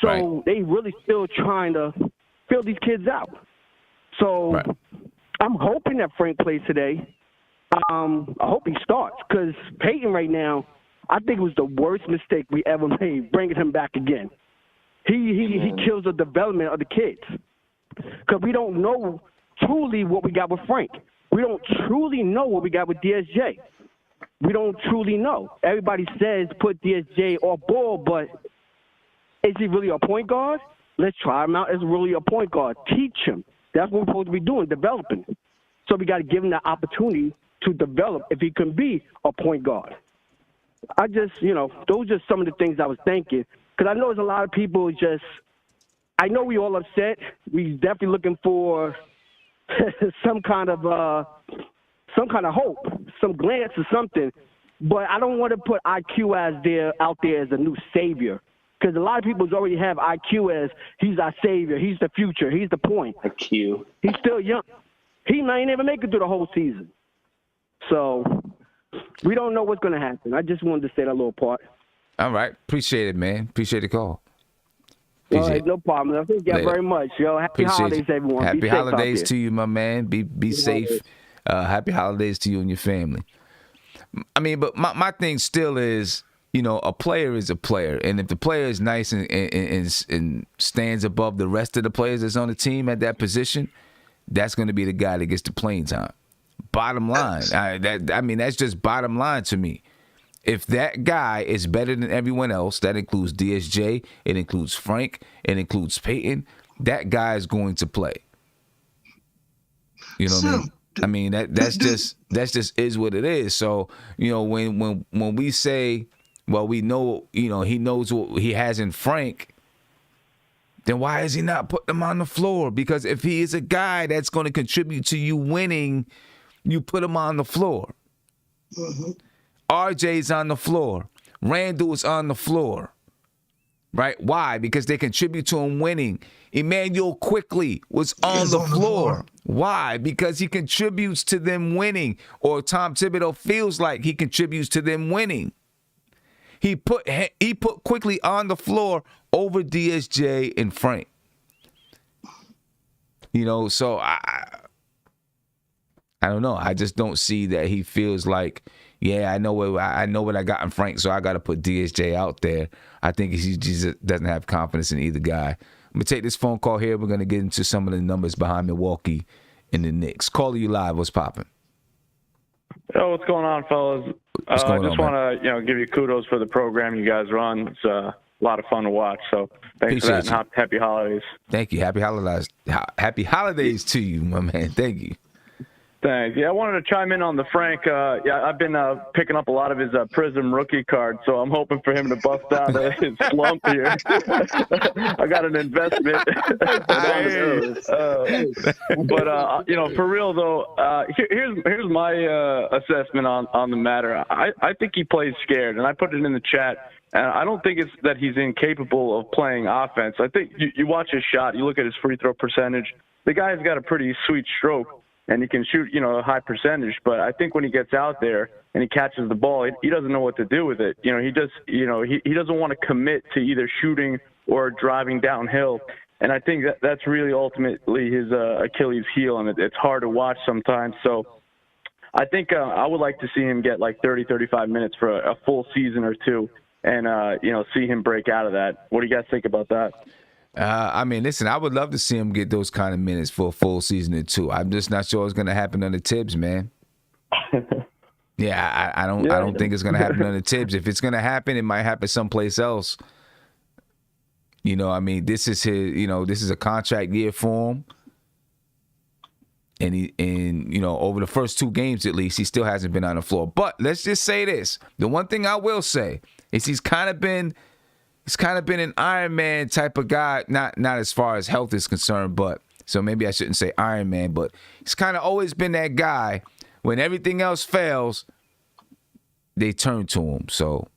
So they really still trying to fill these kids out. So I'm hoping that Frank plays today. I hope he starts because Peyton right now, I think it was the worst mistake we ever made, bringing him back again. He kills the development of the kids because we don't know truly what we got with Frank. We don't truly know what we got with DSJ. We don't truly know. Everybody says put DSJ off ball, but is he really a point guard? Let's try him out as really a point guard. Teach him. That's what we're supposed to be doing, developing. So we got to give him the opportunity to develop if he can be a point guard. I just, those are some of the things I was thinking. Because I know there's a lot of people I know we all upset. We definitely looking for some kind of hope, some glance or something. But I don't want to put IQ out there as a new savior. Because a lot of people already have IQ as he's our savior, he's the future, he's the point. IQ. He's still young. He might never make it through the whole season. So we don't know what's going to happen. I just wanted to say that little part. All right. Appreciate it, man. Appreciate the call. All right, no problem. Thank you very much. Happy holidays, everyone. Happy holidays to you, my man. Be safe. Happy holidays to you and your family. I mean, but my thing still is, a player is a player. And if the player is nice and stands above the rest of the players that's on the team at that position, that's going to be the guy that gets the playing time. Bottom line. That's just bottom line to me. If that guy is better than everyone else, that includes DSJ, it includes Frank, it includes Peyton, that guy is going to play. You know what I mean? That's just is what it is. So, when we say, well, we know, he knows what he has in Frank, then why is he not putting him on the floor? Because if he is a guy that's going to contribute to you winning, you put him on the floor. Mm-hmm. RJ's on the floor. Randall's on the floor. Right? Why? Because they contribute to him winning. Emmanuel Quickly was on the floor. Why? Because he contributes to them winning. Or Tom Thibodeau feels like he contributes to them winning. He put Quickly on the floor over DSJ and Frank. So I don't know. I just don't see that he feels like, I know what I got in Frank, so I got to put DSJ out there. I think he just doesn't have confidence in either guy. I'm going to take this phone call here. We're going to get into some of the numbers behind Milwaukee and the Knicks. Calling you live. What's popping? Yo, what's going on, fellas? I just want to, give you kudos for the program you guys run. It's a lot of fun to watch. So thanks for that. And happy holidays. Thank you. Happy holidays. Happy holidays to you, my man. Thank you. Thanks. Yeah, I wanted to chime in on the Frank. I've been picking up a lot of his Prism rookie cards, so I'm hoping for him to bust out his slump here. I got an investment. But for real though, here's my assessment on the matter. I think he plays scared, and I put it in the chat. And I don't think it's that he's incapable of playing offense. I think you watch his shot, you look at his free throw percentage. The guy's got a pretty sweet stroke. and he can shoot, a high percentage. But I think when he gets out there and he catches the ball, he doesn't know what to do with it. He doesn't want to commit to either shooting or driving downhill. And I think that's really ultimately his Achilles heel, and it's hard to watch sometimes. So I think I would like to see him get like 30, 35 minutes for a full season or two and, see him break out of that. What do you guys think about that? Listen, I would love to see him get those kind of minutes for a full season or two. I'm just not sure it's going to happen under Tibbs, man. Yeah, I don't think it's going to happen under Tibbs. If it's going to happen, it might happen someplace else. This is his. This is a contract year for him, and over the first 2 games at least, he still hasn't been on the floor. But let's just say this: the one thing I will say is he's kind of been an Iron Man type of guy, not as far as health is concerned, but so maybe I shouldn't say Iron Man, but he's kind of always been that guy. When everything else fails, they turn to him. So.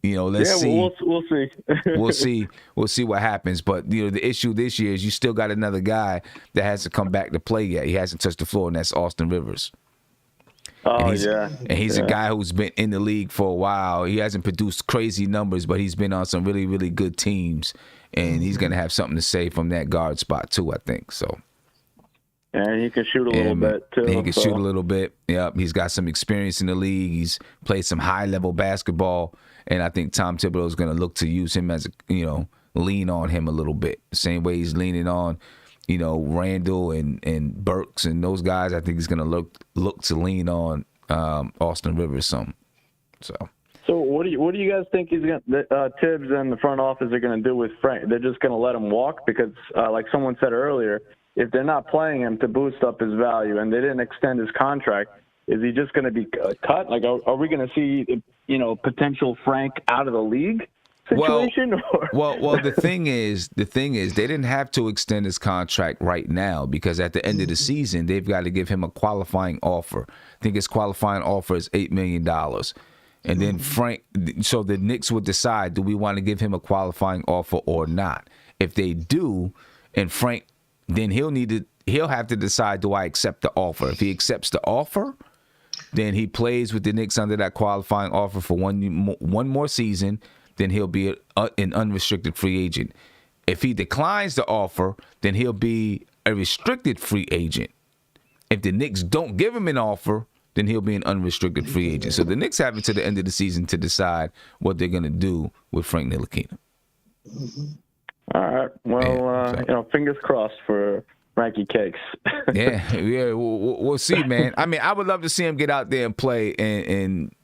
Let's see. We'll see. We'll see what happens. But the issue this year is you still got another guy that hasn't come back to play yet. He hasn't touched the floor, and that's Austin Rivers. Oh, And he's a guy who's been in the league for a while. He hasn't produced crazy numbers, but he's been on some really, really good teams, and he's gonna have something to say from that guard spot too, I think. So. And he can shoot a little bit too. He can shoot a little bit. Yep, he's got some experience in the league. He's played some high-level basketball, and I think Tom Thibodeau is going to look to use him as lean on him a little bit. The same way he's leaning on, Randall and Burks and those guys. I think he's going to look to lean on Austin Rivers some. So what do you guys think Tibbs and the front office are going to do with Frank? They're just going to let him walk because, like someone said earlier, if they're not playing him to boost up his value and they didn't extend his contract, is he just going to be cut? Like, are we going to see, potential Frank out of the league situation? Well, the thing is, they didn't have to extend his contract right now because at the end of the season, they've got to give him a qualifying offer. I think his qualifying offer is $8 million. And then so the Knicks would decide, do we want to give him a qualifying offer or not? If they do, and Frank, then he'll have to decide, do I accept the offer? If he accepts the offer, then he plays with the Knicks under that qualifying offer for one more season, then he'll be an unrestricted free agent. If he declines the offer, then he'll be a restricted free agent. If the Knicks don't give him an offer, then he'll be an unrestricted free agent. So the Knicks have until the end of the season to decide what they're going to do with Frank Ntilikina. All right. Well, fingers crossed for Frankie Cakes. yeah, we'll see, man. I would love to see him get out there and play and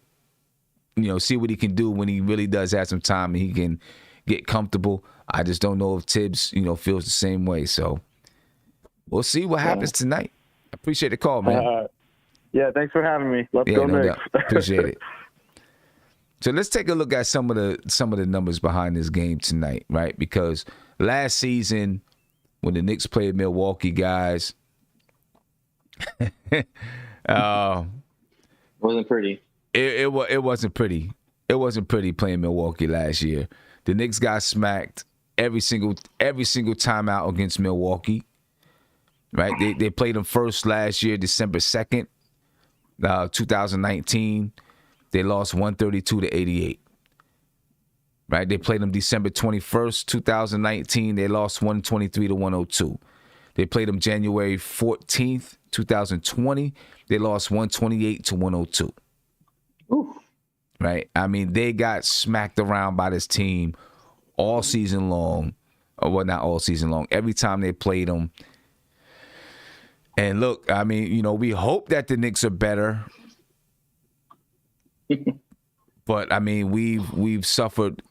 see what he can do when he really does have some time and he can get comfortable. I just don't know if Tibbs, feels the same way. So we'll see what happens tonight. I appreciate the call, man. Yeah, thanks for having me. Let's go Knicks. Appreciate it. So let's take a look at some of the numbers behind this game tonight, right? Because last season, when the Knicks played Milwaukee, guys, wasn't pretty. It wasn't pretty. It wasn't pretty playing Milwaukee last year. The Knicks got smacked every single time out against Milwaukee. Right? They played them first last year, December 2nd, 2019. They lost 132-88. Right? They played them December 21st, 2019. They lost 123-102. They played them January 14th, 2020. They lost 128-102. Ooh. Right? They got smacked around by this team all season long. Well, not all season long. Every time they played them. And look, we hope that the Knicks are better. But we've suffered,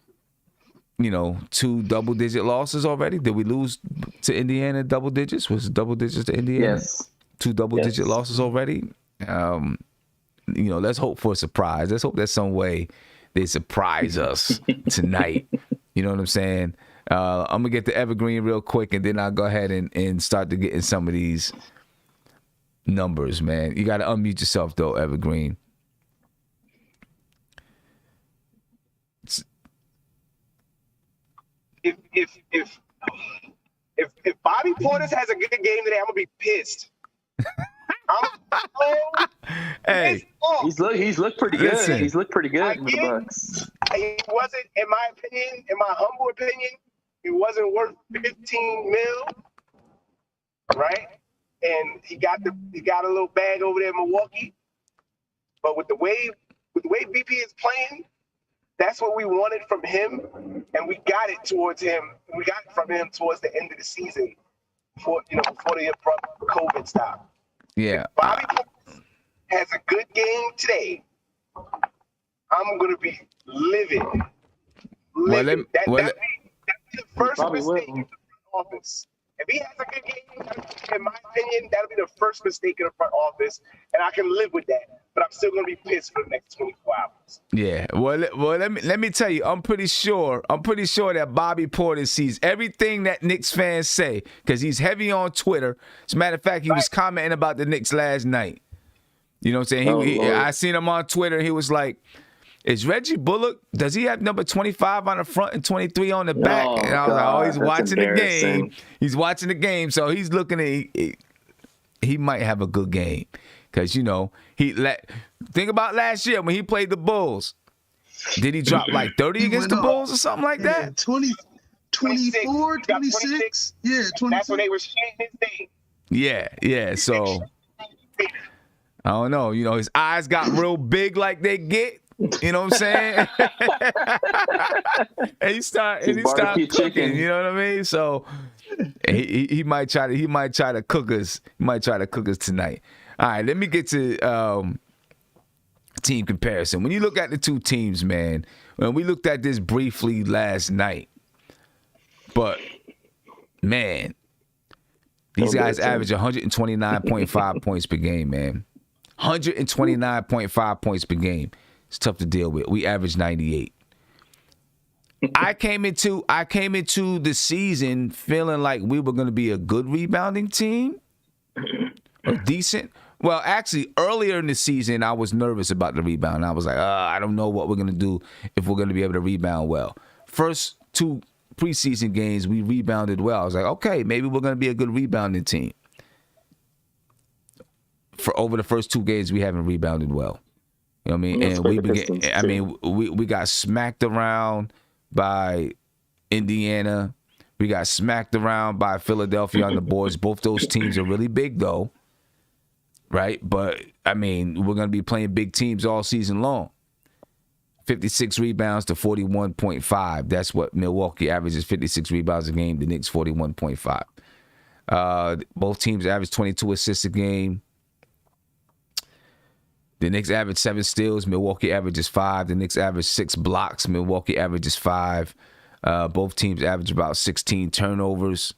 2 double-digit losses already. Did we lose to Indiana double digits? Was it double digits to Indiana? Yes. 2 double-digit losses already. Let's hope for a surprise. Let's hope that some way they surprise us tonight. You know what I'm saying? I'm gonna get the evergreen real quick, and then I'll go ahead and start to get in some of these numbers, man. You got to unmute yourself though, evergreen. If Bobby Portis has a good game today, I'm gonna be pissed. Hey, He's looked pretty Listen. good. He's looked pretty good with the Again, Bucks. he wasn't, in my opinion, in my humble opinion, he wasn't worth 15 mil, right? And he got a little bag over there in Milwaukee. But with the way BP is playing, that's what we wanted from him, and we got it towards him. We got it from him towards the end of the season, before the abrupt COVID stop. yeah. If Bobby Portis has a good game today, I'm gonna be livid. That'd be the first mistake in the front office. If he has a good game, in my opinion, that'll be the first mistake in the front office, and I can live with that. But I'm still gonna be pissed for the next 24 hours. Yeah. Well, let me tell you, I'm pretty sure that Bobby Portis sees everything that Knicks fans say because he's heavy on Twitter. As a matter of fact, he was commenting about the Knicks last night. You know what I'm saying? I seen him on Twitter. He was like, "Is Reggie Bullock? Does he have number 25 on the front and 23 on the back?" And I was like, "Oh, he's watching the game. He's watching the game, so he's looking at he might have a good game because think about last year when he played the Bulls. Did he drop like 30 against the Bulls or something like that? 20, 24, 26. Yeah, 26. That's when they were shooting his name. Yeah. So I don't know. His eyes got real big like they get. You know what I'm saying? and he start cooking. Chicken. You know what I mean? So he might try to cook us. He might try to cook us tonight. All right, let me get to team comparison. When you look at the two teams, man, when we looked at this briefly last night, but man, these guys average 129.5 points per game, man. 129.5 points per game. It's tough to deal with. We average 98. I came into the season feeling like we were going to be a good rebounding team, or decent. Well, actually, earlier in the season, I was nervous about the rebound. I was like, I don't know what we're going to do if we're going to be able to rebound well. First two preseason games, we rebounded well. I was like, okay, maybe we're going to be a good rebounding team. For over the first two games, we haven't rebounded well. You know what I mean? And we got smacked around by Indiana. We got smacked around by Philadelphia on the boards. Both those teams are really big, though. Right? But, I mean, we're going to be playing big teams all season long. 56 rebounds to 41.5. That's what Milwaukee averages, 56 rebounds a game. The Knicks, 41.5. Both teams average 22 assists a game. The Knicks average 7 steals. Milwaukee averages 5. The Knicks average 6 blocks. Milwaukee averages 5. Both teams average about 16 turnovers.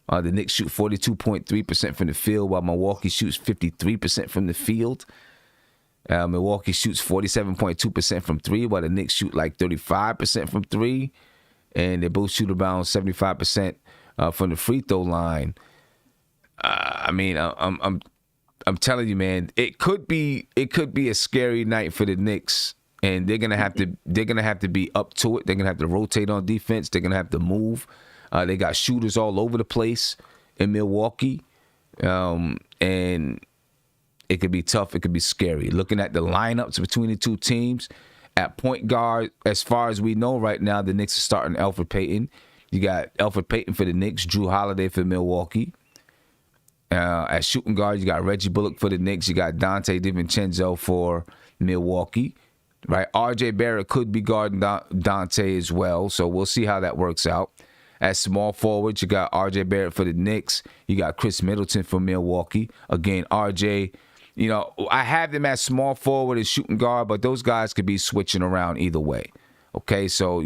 The Knicks shoot 42.3% from the field, while Milwaukee shoots 53% from the field. Milwaukee shoots 47.2% from 3, while the Knicks shoot like 35% from 3. And they both shoot around 75% from the free throw line. I'm telling you, man, it could be a scary night for the Knicks, and they're gonna have to be up to it. They're gonna have to rotate on defense. They're gonna have to move. They got shooters all over the place in Milwaukee, and it could be tough. It could be scary. Looking at the lineups between the two teams, at point guard, as far as we know right now, the Knicks are starting Elfrid Payton. You got Elfrid Payton for the Knicks, Drew Holiday for Milwaukee. At shooting guard, you got Reggie Bullock for the Knicks. You got Dante DiVincenzo for Milwaukee. Right? RJ Barrett could be guarding Dante as well, so we'll see how that works out. At small forward, you got RJ Barrett for the Knicks. You got Chris Middleton for Milwaukee. Again, RJ, I have them at small forward and shooting guard, but those guys could be switching around either way. Okay, so,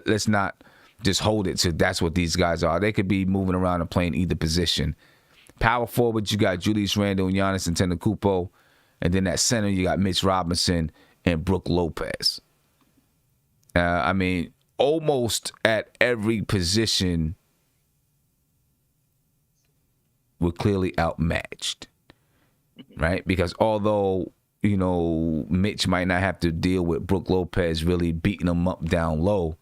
let's not just hold it to that's what these guys are. They could be moving around and playing either position. Power forward, you got Julius Randle and Giannis Antetokounmpo. And then at center, you got Mitch Robinson and Brook Lopez. Almost at every position, we're clearly outmatched, right? Because although, Mitch might not have to deal with Brook Lopez really beating him up down low,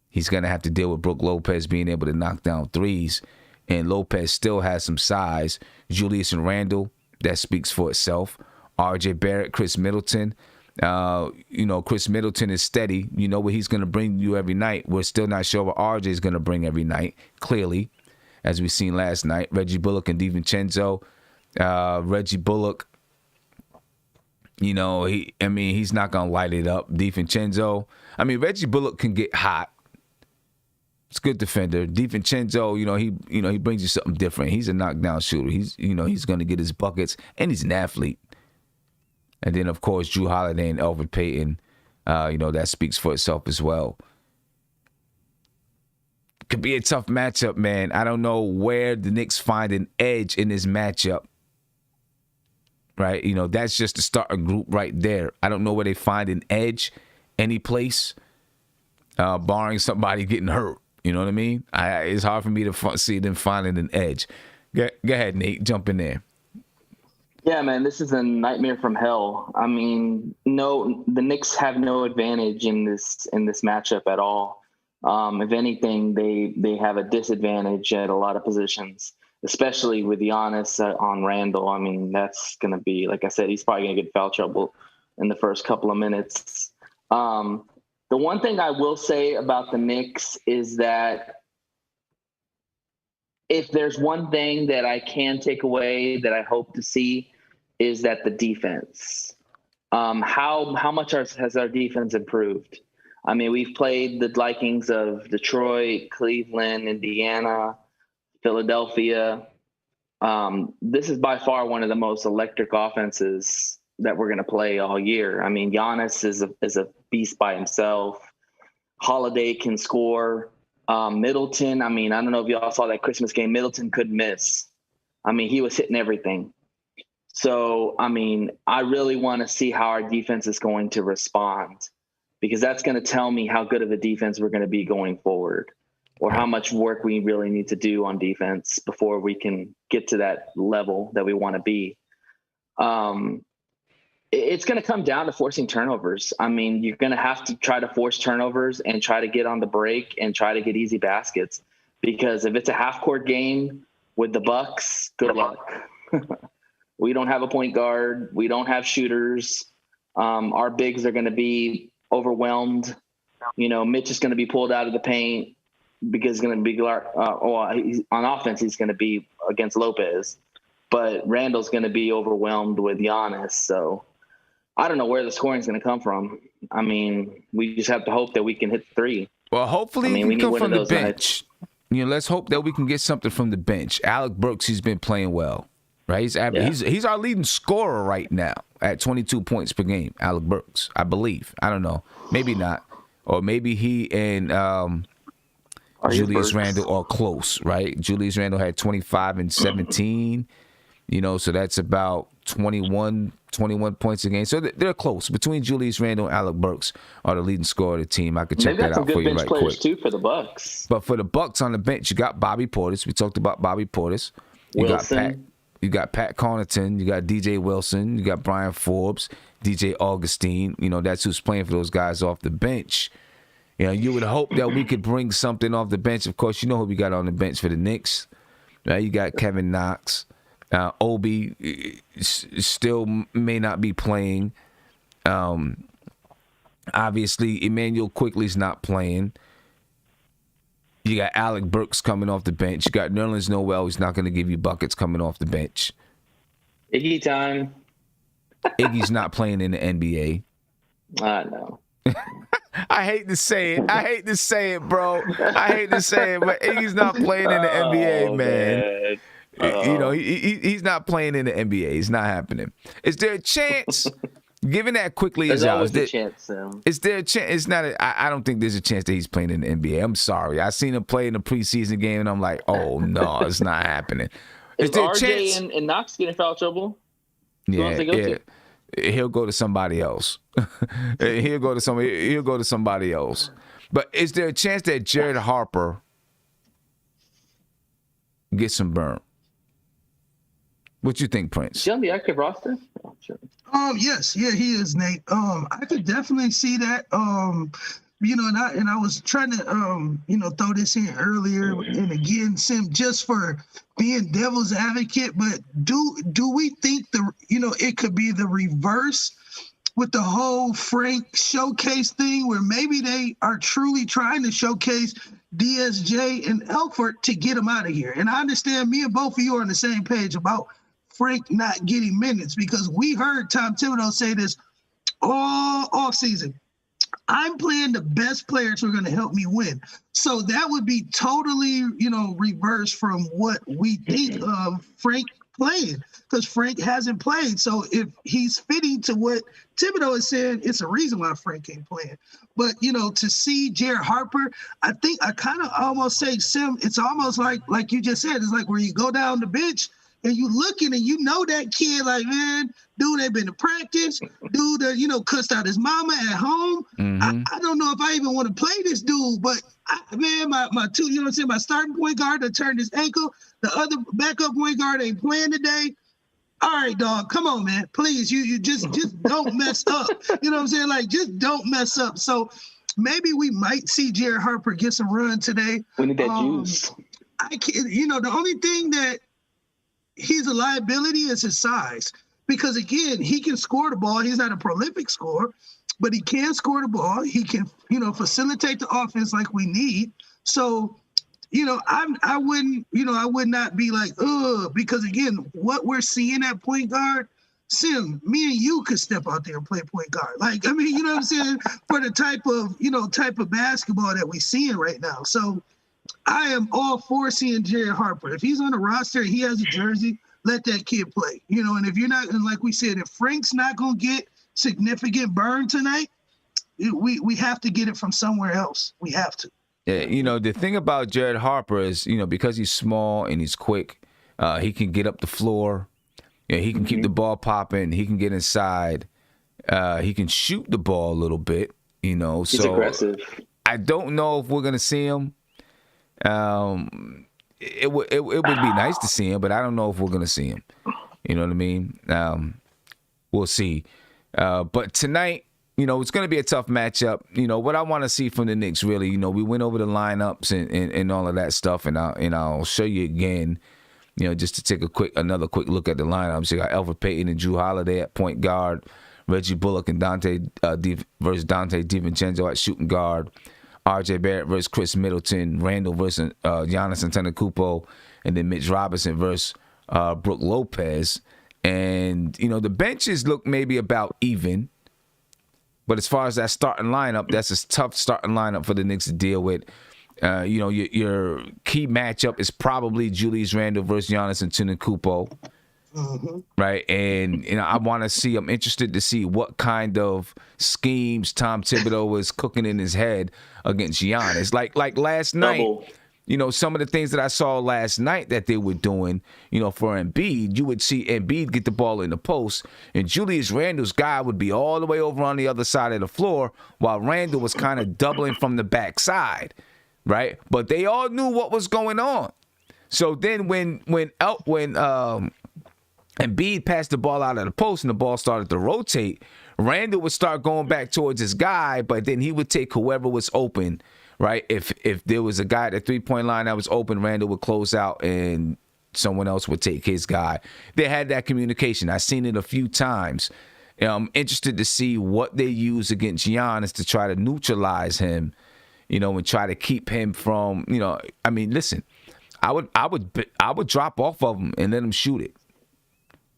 he's going to have to deal with Brook Lopez being able to knock down threes and Lopez still has some size. Julius and Randle, that speaks for itself. RJ Barrett, Chris Middleton. Chris Middleton is steady. You know what he's going to bring you every night. We're still not sure what RJ is going to bring every night, clearly, as we've seen last night. Reggie Bullock and DiVincenzo. Reggie Bullock, he's not going to light it up. DiVincenzo, Reggie Bullock can get hot. It's a good defender. DiVincenzo, he brings you something different. He's a knockdown shooter. He's going to get his buckets, and he's an athlete. And then, of course, Drew Holiday and Elfrid Payton, that speaks for itself as well. Could be a tough matchup, man. I don't know where the Knicks find an edge in this matchup. Right? That's just the starting group right there. I don't know where they find an edge any place, barring somebody getting hurt. You know what I mean? It's hard for me to see them finding an edge. Go ahead, Nate. Jump in there. Yeah, man, this is a nightmare from hell. The Knicks have no advantage in this matchup at all. If anything, they have a disadvantage at a lot of positions, especially with Giannis on Randle. That's going to be, like I said, he's probably going to get foul trouble in the first couple of minutes. The one thing I will say about the Knicks is that if there's one thing that I can take away that I hope to see is that the defense. How much has our defense improved? We've played the likings of Detroit, Cleveland, Indiana, Philadelphia. This is by far one of the most electric offenses that we're going to play all year. Giannis is a beast by himself. Holiday can score. Middleton, I don't know if y'all saw that Christmas game. Middleton couldn't miss. He was hitting everything. So, I really want to see how our defense is going to respond, because that's going to tell me how good of a defense we're going to be going forward, or how much work we really need to do on defense before we can get to that level that we want to be. It's going to come down to forcing turnovers. You're going to have to try to force turnovers and try to get on the break and try to get easy baskets, because if it's a half-court game with the Bucks, good luck. We don't have a point guard. We don't have shooters. Our bigs are going to be overwhelmed. Mitch is going to be pulled out of the paint because he's going to be on offense. He's going to be against Lopez, but Randall's going to be overwhelmed with Giannis. So I don't know where the scoring is going to come from. We just have to hope that we can hit the three. Well, hopefully it can come from the bench. Let's hope that we can get something from the bench. Alec Burks, he's been playing well, right? He's our leading scorer right now at 22 points per game. Alec Burks, I believe. I don't know. Maybe not. Or maybe he and Julius Randle are close, right? Julius Randle had 25 and 17. So that's about 21 points a game. So they're close. Between Julius Randle and Alec Burks are the leading scorer of the team. I could check that out for you right quick. They've got some good bench players too for the Bucks. But for the Bucks on the bench, you got Bobby Portis. We talked about Bobby Portis. You got Pat Connaughton. You got DJ Wilson. You got Brian Forbes, DJ Augustine. That's who's playing for those guys off the bench. You would hope that we could bring something off the bench. Of course, you know who we got on the bench for the Knicks. Right? You got Kevin Knox. Obi still may not be playing. Obviously, Emmanuel Quickly's not playing. You got Alec Burks coming off the bench. You got Nerlens Noel. He's not going to give you buckets coming off the bench. Iggy time. Iggy's not playing in the NBA. I know. I hate to say it, bro. I hate to say it, but Iggy's not playing in the NBA, man. He's not playing in the NBA. It's not happening. Is there a chance, given that Quickly is out, is there a chance? It's not. I don't think there's a chance that he's playing in the NBA. I'm sorry. I seen him play in the preseason game, and I'm like, oh no, it's not happening. Is there RJ a chance? And Knox getting foul trouble? Yeah. He'll go to somebody else. He'll go to somebody else. But is there a chance that Jared Harper gets some burn? What you think, Prince? Is he on the active roster? Oh, sure. Yes, yeah, he is, Nate. I could definitely see that. and I was trying to throw this in earlier, and again, Sim, just for being devil's advocate, but do we think it could be the reverse with the whole Frank showcase thing, where maybe they are truly trying to showcase DSJ and Elford to get him out of here? And I understand me and both of you are on the same page about Frank not getting minutes, because we heard Tom Thibodeau say this all offseason. I'm playing the best players who are going to help me win. So that would be totally, reverse from what we think of Frank playing, because Frank hasn't played. So if he's fitting to what Thibodeau is saying, it's a reason why Frank ain't playing. But, to see Jared Harper, I think I kind of almost say, Sim, it's almost like you just said, it's like where you go down the bench and you looking and that kid, like, man, dude ain't been to practice. Dude, cussed out his mama at home. Mm-hmm. I don't know if I even want to play this dude, but my two, my starting point guard that turned his ankle. The other backup point guard ain't playing today. All right, dog, come on, man. Please, you just don't mess up. You know what I'm saying? Like, just don't mess up. So maybe we might see Jared Harper get some run today. We need that juice. I can't, the only thing that he's a liability is his size, because again, he can score the ball. He's not a prolific scorer, but he can score the ball. He can, facilitate the offense like we need. So, I would not be like, because again, what we're seeing at point guard, Sim, me and you could step out there and play point guard. Like, I mean, you know what I'm saying? For the type of basketball that we're seeing right now. So I am all for seeing Jared Harper. If he's on the roster and he has a jersey, let that kid play. And if you're not, and like we said, if Frank's not going to get significant burn tonight, we have to get it from somewhere else. We have to. Yeah, the thing about Jared Harper is, because he's small and he's quick, he can get up the floor. He can keep the ball popping. He can get inside. He can shoot the ball a little bit, He's so aggressive. I don't know if we're going to see him. It would be nice to see him, but I don't know if we're going to see him. You know what I mean? We'll see. But tonight, it's going to be a tough matchup. What I want to see from the Knicks, really, we went over the lineups and all of that stuff, and I'll show you again, just to take another quick look at the lineups. You got Elfrid Payton and Jrue Holiday at point guard, Reggie Bullock and versus Dante DiVincenzo at shooting guard, RJ Barrett versus Chris Middleton, Randall versus Giannis Antetokounmpo, and then Mitch Robinson versus Brook Lopez. And, the benches look maybe about even. But as far as that starting lineup, that's a tough starting lineup for the Knicks to deal with. Your key matchup is probably Julius Randle versus Giannis Antetokounmpo. Mm-hmm. Right, and I'm interested to see what kind of schemes Tom Thibodeau is cooking in his head against Giannis. Like last night, some of the things that I saw last night that they were doing, for Embiid, you would see Embiid get the ball in the post, and Julius Randle's guy would be all the way over on the other side of the floor, while Randle was kind of doubling from the backside, right? But they all knew what was going on. So then when Embiid passed the ball out of the post and the ball started to rotate, Randle would start going back towards his guy, but then he would take whoever was open, right? If there was a guy at the three-point line that was open, Randle would close out and someone else would take his guy. They had that communication. I've seen it a few times. I'm interested to see what they use against Giannis to try to neutralize him, and try to keep him from, listen, I would drop off of him and let him shoot it.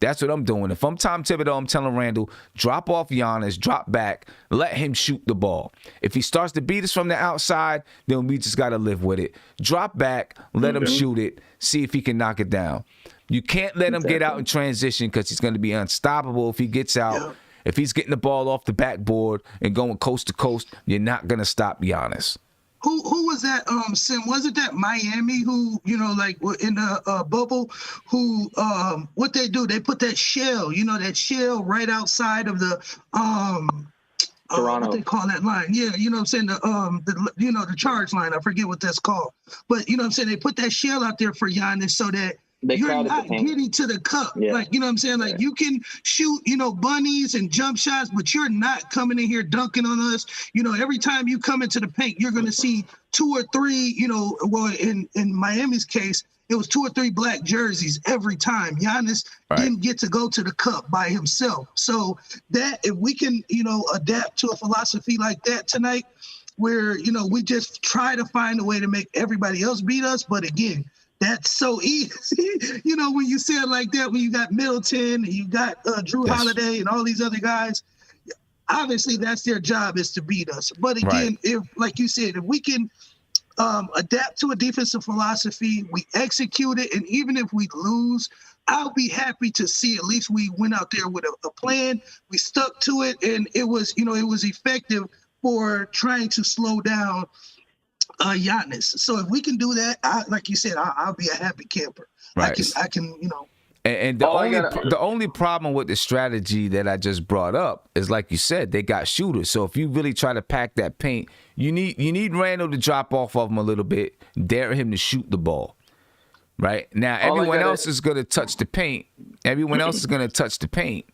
That's what I'm doing. If I'm Tom Thibodeau, I'm telling Randle, drop off Giannis, drop back, let him shoot the ball. If he starts to beat us from the outside, then we just got to live with it. Drop back, let him shoot it, see if he can knock it down. You can't let him get out in transition because he's going to be unstoppable if he gets out. Yeah. If he's getting the ball off the backboard and going coast to coast, you're not going to stop Giannis. Who was that, Sim? Was it that Miami who, like in the bubble, who, what they do? They put that shell, that shell right outside of the, Toronto. What they call that line? Yeah, what I'm saying? The charge line. I forget what that's called. But, what I'm saying? They put that shell out there for Giannis so that you're not getting to the cup. Yeah. Like, you know what I'm saying? Like, you can shoot, bunnies and jump shots, but you're not coming in here dunking on us. Every time you come into the paint, you're going to see 2 or 3, well, in Miami's case, it was 2 or 3 black jerseys every time. Giannis didn't get to go to the cup by himself. So that if we can, adapt to a philosophy like that tonight, where, we just try to find a way to make everybody else beat us. But again, that's so easy, when you say it like that, when you got Middleton, and you got Drew Holiday and all these other guys, obviously that's their job, is to beat us. But again, if, like you said, if we can adapt to a defensive philosophy, we execute it, and even if we lose, I'll be happy to see at least we went out there with a plan, we stuck to it, and it was, it was effective for trying to slow down Giannis. So if we can do that, like you said, I'll be a happy camper. Right. I can. And the only problem with the strategy that I just brought up is, like you said, they got shooters. So if you really try to pack that paint, you need Randall to drop off of him a little bit, dare him to shoot the ball. Right now, everyone else is going to touch the paint. Everyone else is going to touch the paint.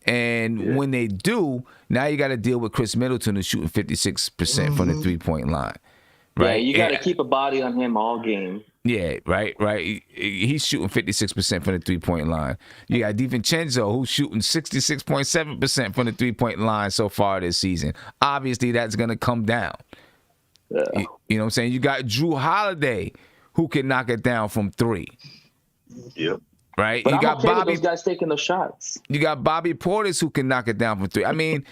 And when they do, now you got to deal with Chris Middleton, who's shooting 56% from the 3-point line. Right? Yeah, you got to keep a body on him all game. Yeah, right. He's shooting 56% from the 3-point line. You got DiVincenzo, who's shooting 66.7% from the 3-point line so far this season. Obviously, that's going to come down. Yeah. You know what I'm saying? You got Drew Holiday, who can knock it down from 3. Yep. Right? But you I'm got okay with those guys taking those shots. You got Bobby Portis, who can knock it down from 3. I mean,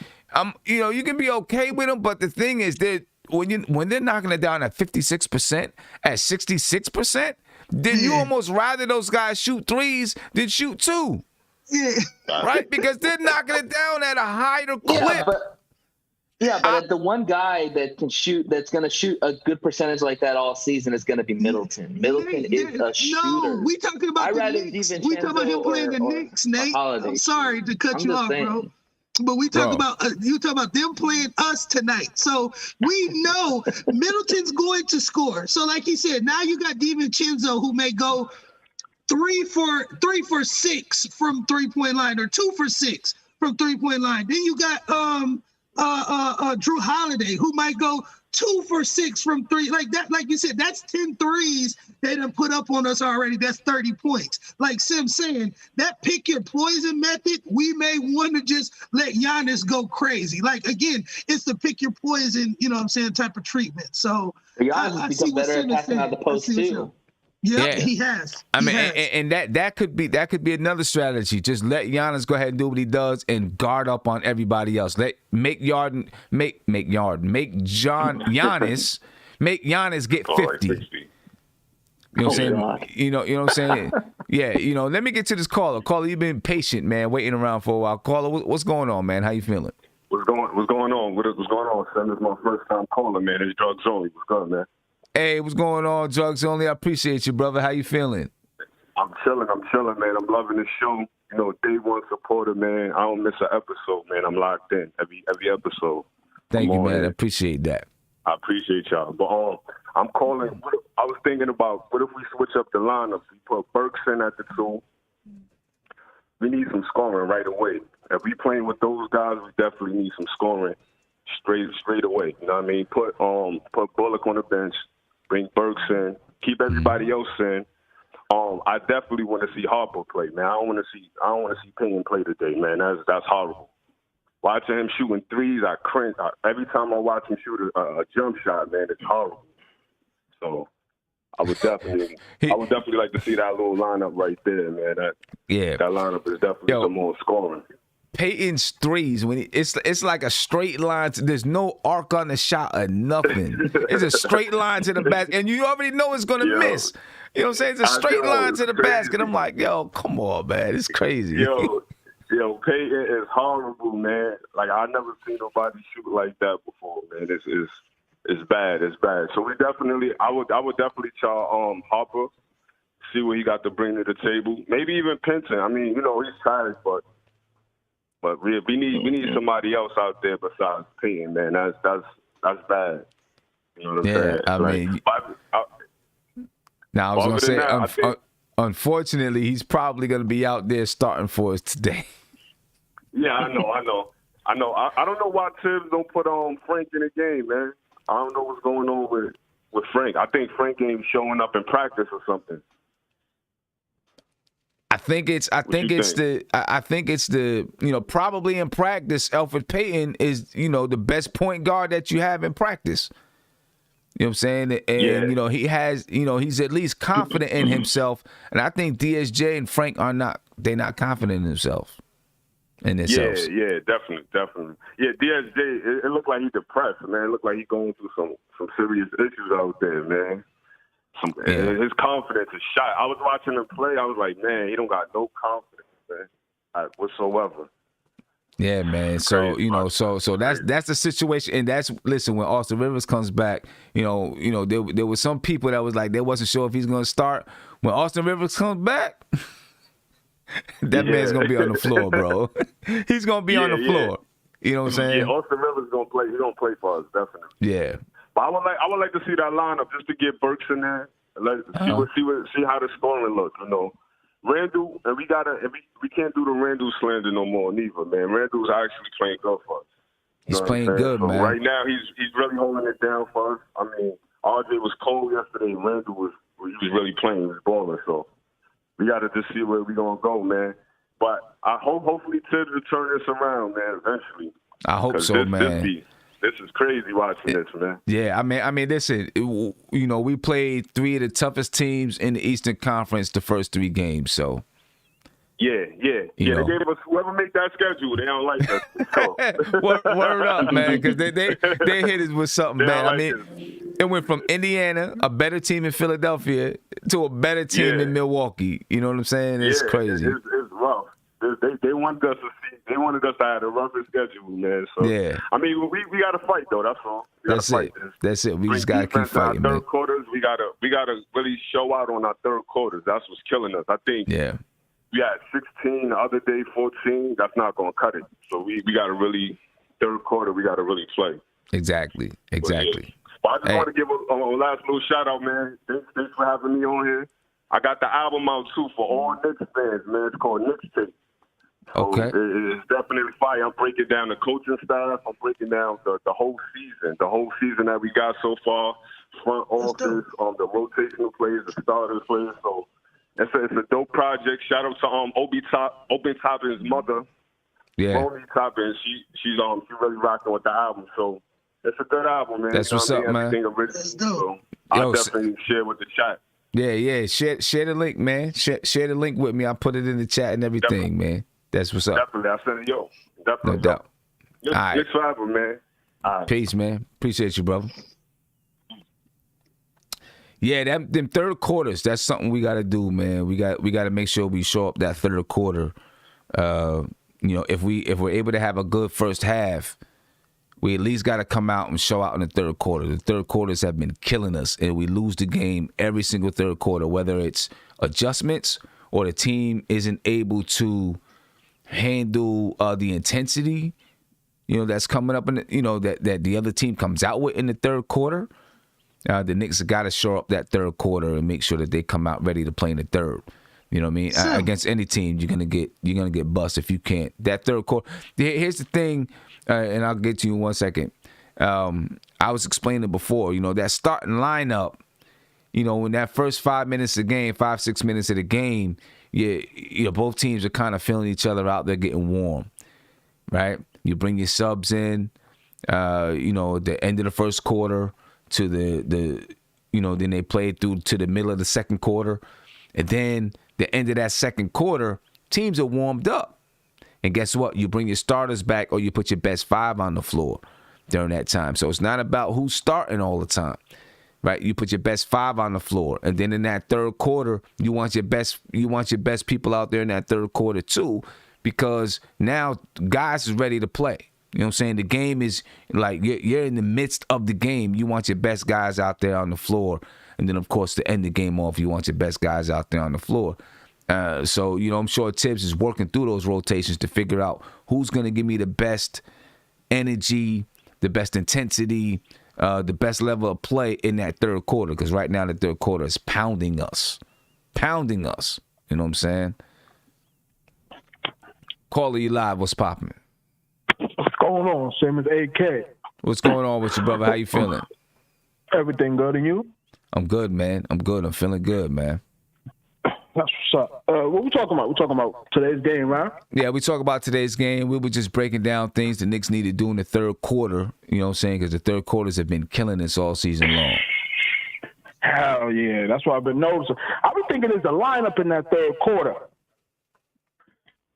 you can be okay with them, but the thing is that when they're knocking it down at 56%, at 66%, then you almost rather those guys shoot 3s than shoot 2. Yeah. Right? Because they're knocking it down at a higher clip. But the one guy that can shoot, that's going to shoot a good percentage like that all season, is going to be Middleton. Middleton is a shooter. No, we talking about the Knicks. We talking about him playing the Knicks, Nate. I'm sorry to cut you off, bro. But we talk about you talk about them playing us tonight. So we know Middleton's going to score. So like you said, now you got DiVincenzo, who may go 3 for 6 from 3-point line, or 2 for 6 from 3-point line. Then you got Drew Holiday, who might go 2 for 6 from 3. Like that, like you said, that's 10 threes they done put up on us already. That's 30 points. Like Sim's saying, that pick your poison method, we may want to just let Giannis go crazy. Like, again, it's the pick your poison, type of treatment. So Giannis has become better at passing out the post too. Yeah, he has. And that could be another strategy. Just let Giannis go ahead and do what he does and guard up on everybody else. Make Giannis get 50. You know what I'm saying? You know what I'm saying? Yeah, let me get to this caller. Caller, you've been patient, man, waiting around for a while. Caller, what's going on, man? How you feeling? What's going on? What's going on, son? This is my first time calling, man. It's drugs only. What's good, man? Hey, what's going on, Drugs Only? I appreciate you, brother. How you feeling? I'm chilling, man. I'm loving the show. Day one supporter, man. I don't miss an episode, man. I'm locked in every episode. Thank you, man. I appreciate that. I appreciate y'all. But I'm calling. I was thinking about, what if we switch up the lineup? We put Burks in at the 2. We need some scoring right away. If we playing with those guys, we definitely need some scoring straight away. You know what I mean? Put Bullock on the bench. Bring Burks in, keep everybody else in. I definitely want to see Harper play, man. I don't want to see Payne play today, man. That's horrible. Watching him shooting 3s, I cringe. Every time I watch him shoot a jump shot, man, it's horrible. So I would definitely like to see that little lineup right there, man. That lineup is definitely some more scoring. Peyton's 3s, when it's like a straight line. There's no arc on the shot or nothing. It's a straight line to the basket, and you already know it's gonna miss. You know what I'm saying? It's a straight line to the basket. I'm like, yo, come on, man, it's crazy. Yo, Peyton is horrible, man. Like, I never seen nobody shoot like that before, man. It's bad. It's bad. So I would definitely try Harper, see what he got to bring to the table. Maybe even Pinson. I mean, he's tired, but we need somebody else out there besides Payton, man. That's bad. You know what I'm saying? I mean, now I was gonna say, unfortunately, he's probably going to be out there starting for us today. Yeah, I know. I don't know why Tibbs don't put Frank in the game, man. I don't know what's going on with Frank. I think Frank ain't showing up in practice or something. I think it's the probably in practice, Elfrid Payton is, the best point guard that you have in practice. You know what I'm saying? And, he has, he's at least confident in himself. And I think DSJ and Frank they're not confident in themselves. themselves. Yeah, definitely. Yeah, DSJ, it looked like he's depressed, man. It looked like he's going through some serious issues out there, man. His confidence is shot. I was watching him play. I was like, man, he don't got no confidence, man, whatsoever. Yeah, man. So so that's the situation, and listen. When Austin Rivers comes back, there was some people that was like they wasn't sure if he's going to start. When Austin Rivers comes back, man's gonna be on the floor, bro. He's gonna be on the floor. You know what I'm saying? Yeah, Austin Rivers is gonna play. He's gonna play for us, definitely. Yeah. But I would like to see that lineup just to get Burks in there. See how the scoring looks. Randall, and we can't do the Randall slander no more neither, man. Randall's actually playing good for us. He's playing good, man. Right now, he's really holding it down for us. I mean, RJ was cold yesterday. Randall was really playing. He was balling. So we got to just see where we're gonna go, man. But I hopefully Tibbs will turn this around, man. Eventually. I hope so, man. This is crazy watching this, man. Yeah, I mean, listen, we played 3 of the toughest teams in the Eastern Conference the first 3 games, so. Yeah. They gave us whoever make that schedule. They don't like us. Word up, man, because they hit us with something bad. I mean, it went from Indiana, a better team in Philadelphia, to a better team in Milwaukee. You know what I'm saying? It's crazy. It's rough. They wanted us to see. They wanted us to have a rougher schedule, man. So I mean, we got to fight though. That's all. That's it. We just got to keep fighting, man. Third quarters, we got to really show out on our third quarters. That's what's killing us. I think. Yeah. We had 16 the other day, 14. That's not going to cut it. So we got to really third quarter. We got to really play. Exactly. But I just want to give a last little shout out, man. Thanks for having me on here. I got the album out too for all Knicks fans, man. It's called Knicks Tape. So it's definitely fire. I'm breaking down the coaching staff. I'm breaking down the whole season that we got so far. Front office, the rotational players, the starters players. So it's a dope project. Shout out to Obi Toppin's mother, Bonnie Toppin. She's really rocking with the album. So it's a good album, man. That's what's up, man. That's dope. So I'll definitely share with the chat. Yeah. Share the link, man. Share the link with me. I'll put it in the chat and everything, man. That's what's up. Definitely. I'll send it, Definitely. No doubt. All right. Good forever, man. All right. Peace, man. Appreciate you, brother. Yeah, them third quarters, that's something we got to do, man. We got to make sure we show up that third quarter. If we're able to have a good first half, we at least got to come out and show out in the third quarter. The third quarters have been killing us, and we lose the game every single third quarter, whether it's adjustments or the team isn't able to handle the intensity, that's coming up in that the other team comes out with in the third quarter. The Knicks have got to show up that third quarter and make sure that they come out ready to play in the third. You know what I mean? Against any team, you're gonna get bust if you can't. That third quarter. Here's the thing, and I'll get to you in 1 second. I was explaining before. That starting lineup. In that first 5 minutes of the game, 5-6 minutes of the game, both teams are kind of feeling each other out. They're getting warm, right? You bring your subs in, the end of the first quarter to then they play through to the middle of the second quarter. And then the end of that second quarter, teams are warmed up. And guess what? You bring your starters back or you put your best 5 on the floor during that time. So it's not about who's starting all the time. Right, you put your best 5 on the floor, and then in that third quarter, you want your best people out there in that third quarter too, because now guys is ready to play. You know what I'm saying? The game is like you're in the midst of the game. You want your best guys out there on the floor, and then of course to end the game off, you want your best guys out there on the floor. So I'm sure Tibbs is working through those rotations to figure out who's going to give me the best energy, the best intensity. The best level of play in that third quarter, because right now the third quarter is pounding us. pounding us. You know what I'm saying? Caller, you live. What's popping? What's going on? Same as AK. What's going on with you, brother? How you feeling? Everything good, and you? I'm good, man. I'm good. I'm feeling good, man. That's what's up. What we talking about? We're talking about today's game, right? Yeah, we talk about today's game. We were just breaking down things the Knicks need to do in the third quarter. You know what I'm saying? Because the third quarters have been killing us all season long. Hell yeah. That's what I've been noticing. I've been thinking there's a lineup in that third quarter.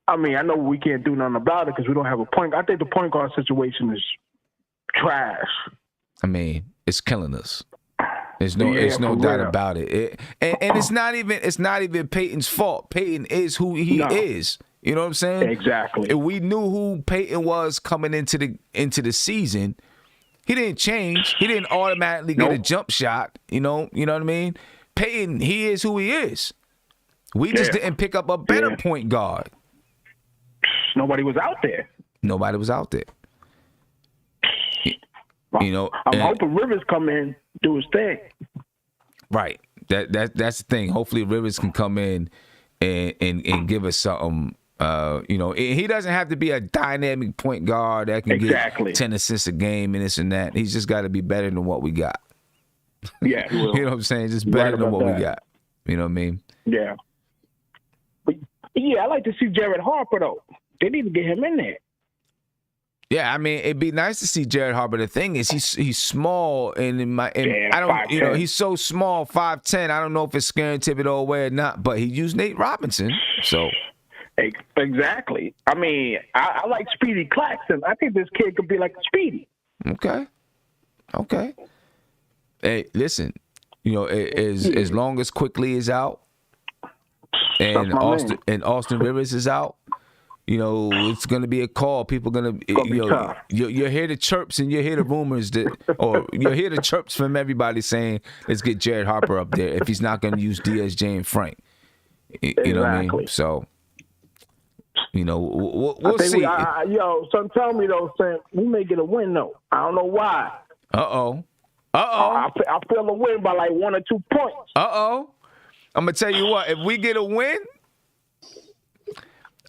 I mean, I know we can't do nothing about it because we don't have a point. I think the point guard situation is trash. I mean, it's killing us. There's no doubt about it. And it's not even Peyton's fault. Peyton is who he is. You know what I'm saying? Exactly. If we knew who Peyton was coming into the season, he didn't change. He didn't automatically get a jump shot. You know what I mean? Peyton, he is who he is. We just didn't pick up a better point guard. Nobody was out there. Nobody was out there. You know, I'm hoping Rivers come in, do his thing. Right. That's the thing. Hopefully Rivers can come in and give us something. You know, he doesn't have to be a dynamic point guard that can get 10 assists a game and this and that. He's just got to be better than what we got. Yeah, you know what I'm saying? Just better than what we got. You know what I mean? Yeah. But yeah, I like to see Jared Harper though. They need to get him in there. Yeah, I mean, it'd be nice to see Jared Harper. The thing is, he's small, and I don't, 5'10". you know, he's so small, 5'10". I don't know if it's scaring Thibodeau away or not, but he used Nate Robinson, so. Exactly. I mean, I like Speedy Claxton. I think this kid could be like Speedy. Okay. Hey, listen, you know, as long as Quickly is out and Austin Rivers is out. You know, it's going to be a call. People going to, you'll hear the chirps and you'll hear the rumors or you'll hear the chirps from everybody saying, let's get Jared Harper up there if he's not going to use DSJ and Frank. You know what I mean? So, you know, we'll see. Son, tell me though, Sam, we may get a win though. I don't know why. I feel a win by like 1 or 2 points. I'm going to tell you what, if we get a win,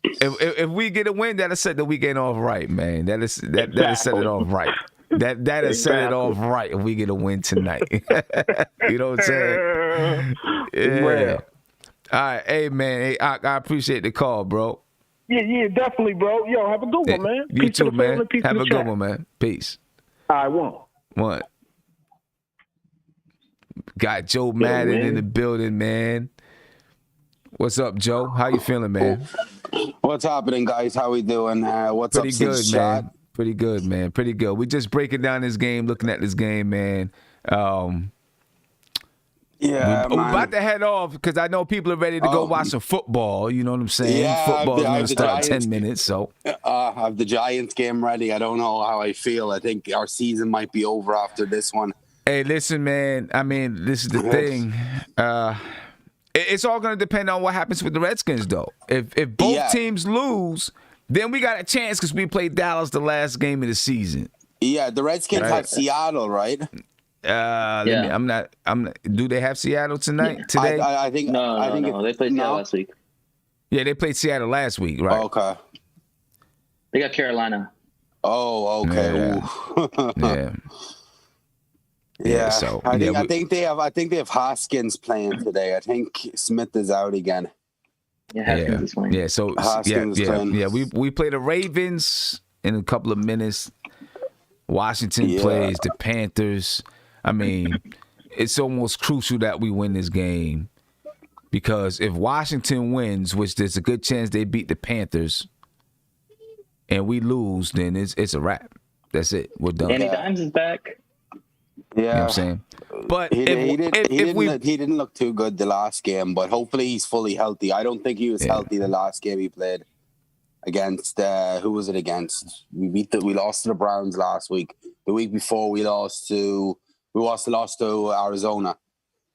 If we get a win, that'll set the weekend off right, man. That'll set it off right. That'll set it off right if we get a win tonight. You know what I'm saying? Yeah. All right, hey man, hey, I appreciate the call, bro. Yeah, definitely, bro. Yo, have a good one, man. You Peace too, man. Peace Have a good chat. one, man. Peace. I won't. What? Got Joe Madden in the building, man. What's up, Joe? How you feeling, man? What's happening, guys? How we doing? What's Pretty up, good, since man. shot? Pretty good, man. Pretty good. We just breaking down this game, looking at this game, man. Yeah, we're about to head off because I know people are ready to go watch some football. You know what I'm saying? Yeah, Football's going to start in Giants, 10 minutes. So I have the Giants game ready. I don't know how I feel. I think our season might be over after this one. Hey, listen, man. I mean, this is the thing. It's all going to depend on what happens with the Redskins, though. If both teams lose, then we got a chance because we played Dallas the last game of the season. Yeah, the Redskins have Seattle, right? I'm not. Do they have Seattle tonight? Today? I think no. They played Seattle last week. Yeah, they played Seattle last week, right? Oh, okay. They got Carolina. Oh, okay. Yeah. Yeah. So I think they have Hoskins playing today. I think Smith is out again. Yeah, Haskins is playing. Yeah. So Hoskins is playing. Yeah. We play the Ravens in a couple of minutes. Washington plays the Panthers. I mean, it's almost crucial that we win this game because if Washington wins, which there's a good chance they beat the Panthers, and we lose, then it's a wrap. That's it. We're done. Danny Dimes is back. Yeah, you know what I'm saying. But he didn't look too good the last game, but hopefully he's fully healthy. I don't think he was healthy the last game he played against. Who was it against? We lost to the Browns last week. The week before we lost to Arizona.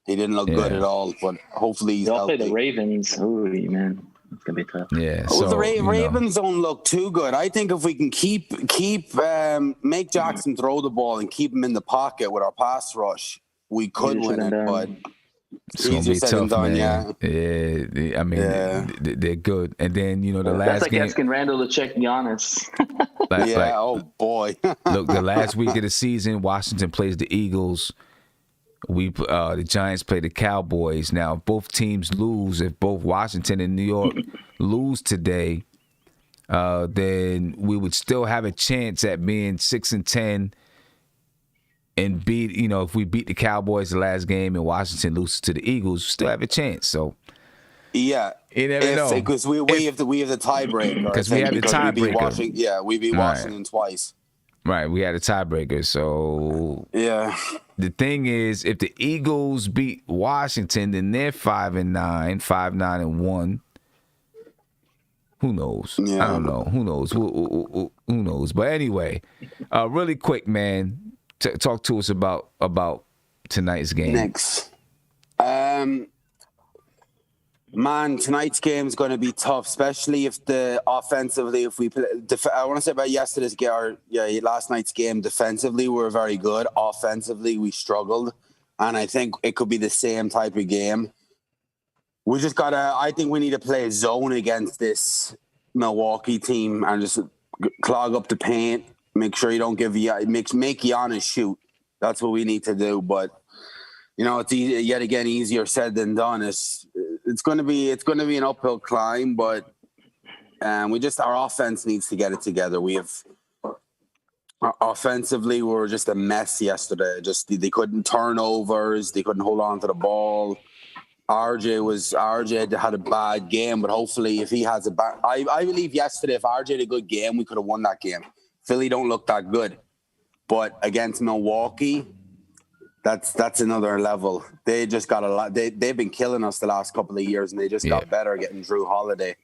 He didn't look good at all, but hopefully he's healthy. They'll play the Ravens. Ooh, man. It's gonna be tough. Yeah. Well, the Ravens don't look too good. I think if we can make Jackson throw the ball and keep him in the pocket with our pass rush, we could win it. But It's gonna Easier be said tough, than done, man. Yeah, I mean, they're good. And then the That's last like game, asking Randall to check Giannis. Oh boy. look, the last week of the season, Washington plays the Eagles. The Giants play the Cowboys. Now, if both teams lose, if both Washington and New York lose today, then we would still have a chance at being 6-10 and beat. If we beat the Cowboys the last game and Washington loses to the Eagles, we still have a chance. So. Yeah, you never know. Because we have the tiebreaker. Because we have the tiebreaker. We beat Washington twice. Right, we had a tiebreaker. So the thing is, if the Eagles beat Washington, then they're 5-9, 5-9-1. Who knows? Yeah. I don't know. Who knows? Who knows? But anyway, really quick, man. Talk to us about tonight's game. Knicks. Man, tonight's game is going to be tough, especially if offensively, if we play. I want to say about yesterday's game, last night's game. Defensively, we were very good. Offensively, we struggled, and I think it could be the same type of game. We just I think we need to play zone against this Milwaukee team and just clog up the paint. Make sure you don't make Giannis shoot. That's what we need to do. But it's yet again easier said than done. It's going to be an uphill climb, but our offense needs to get it together. Offensively, we were just a mess yesterday. They couldn't turnovers, they couldn't hold on to the ball. RJ had a bad game, but hopefully if he has I believe yesterday if RJ had a good game, we could have won that game. Philly don't look that good, but against Milwaukee, that's another level. They just got a lot. They've been killing us the last couple of years, and they just got better getting Drew Holiday.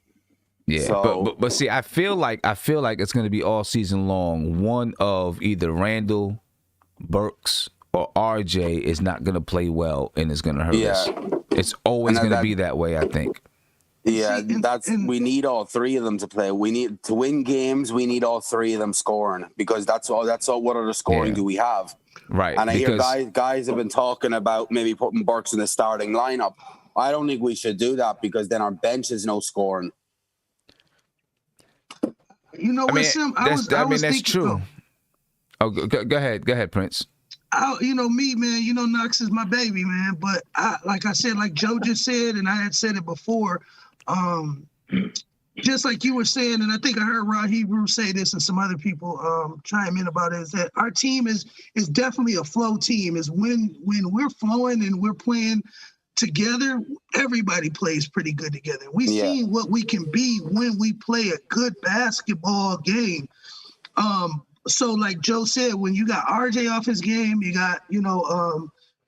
Yeah, so, but see, I feel like it's going to be all season long. One of either Randall, Burks, or RJ is not going to play well, and it's going to hurt us. It's always going to be that way, I think. Yeah, we need all three of them to play. We need to win games. We need all three of them scoring because that's all. What other scoring do we have? Right. And I hear guys have been talking about maybe putting Burks in the starting lineup. I don't think we should do that because then our bench is no scoring. You know what, Sim? That's true. Go ahead, Prince. Me, man, Knox is my baby, man. But like I said, like Joe just said, and I had said it before, just like you were saying, and I think I heard Rod Hebrew say this and some other people chime in about it, is that our team is definitely a flow team. Is when we're flowing and we're playing together, everybody plays pretty good together. We've seen what we can be when we play a good basketball game. So like Joe said, when you got RJ off his game, you got,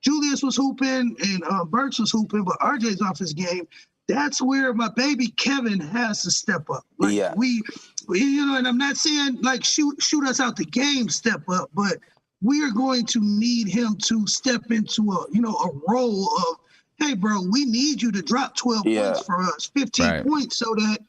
Julius was hooping and Burks was hooping, but RJ's off his game. That's where my baby Kevin has to step up. Like we and I'm not saying like shoot us out the game, step up, but we are going to need him to step into a role of, hey, bro, we need you to drop 12 points for us, 15 points, so that,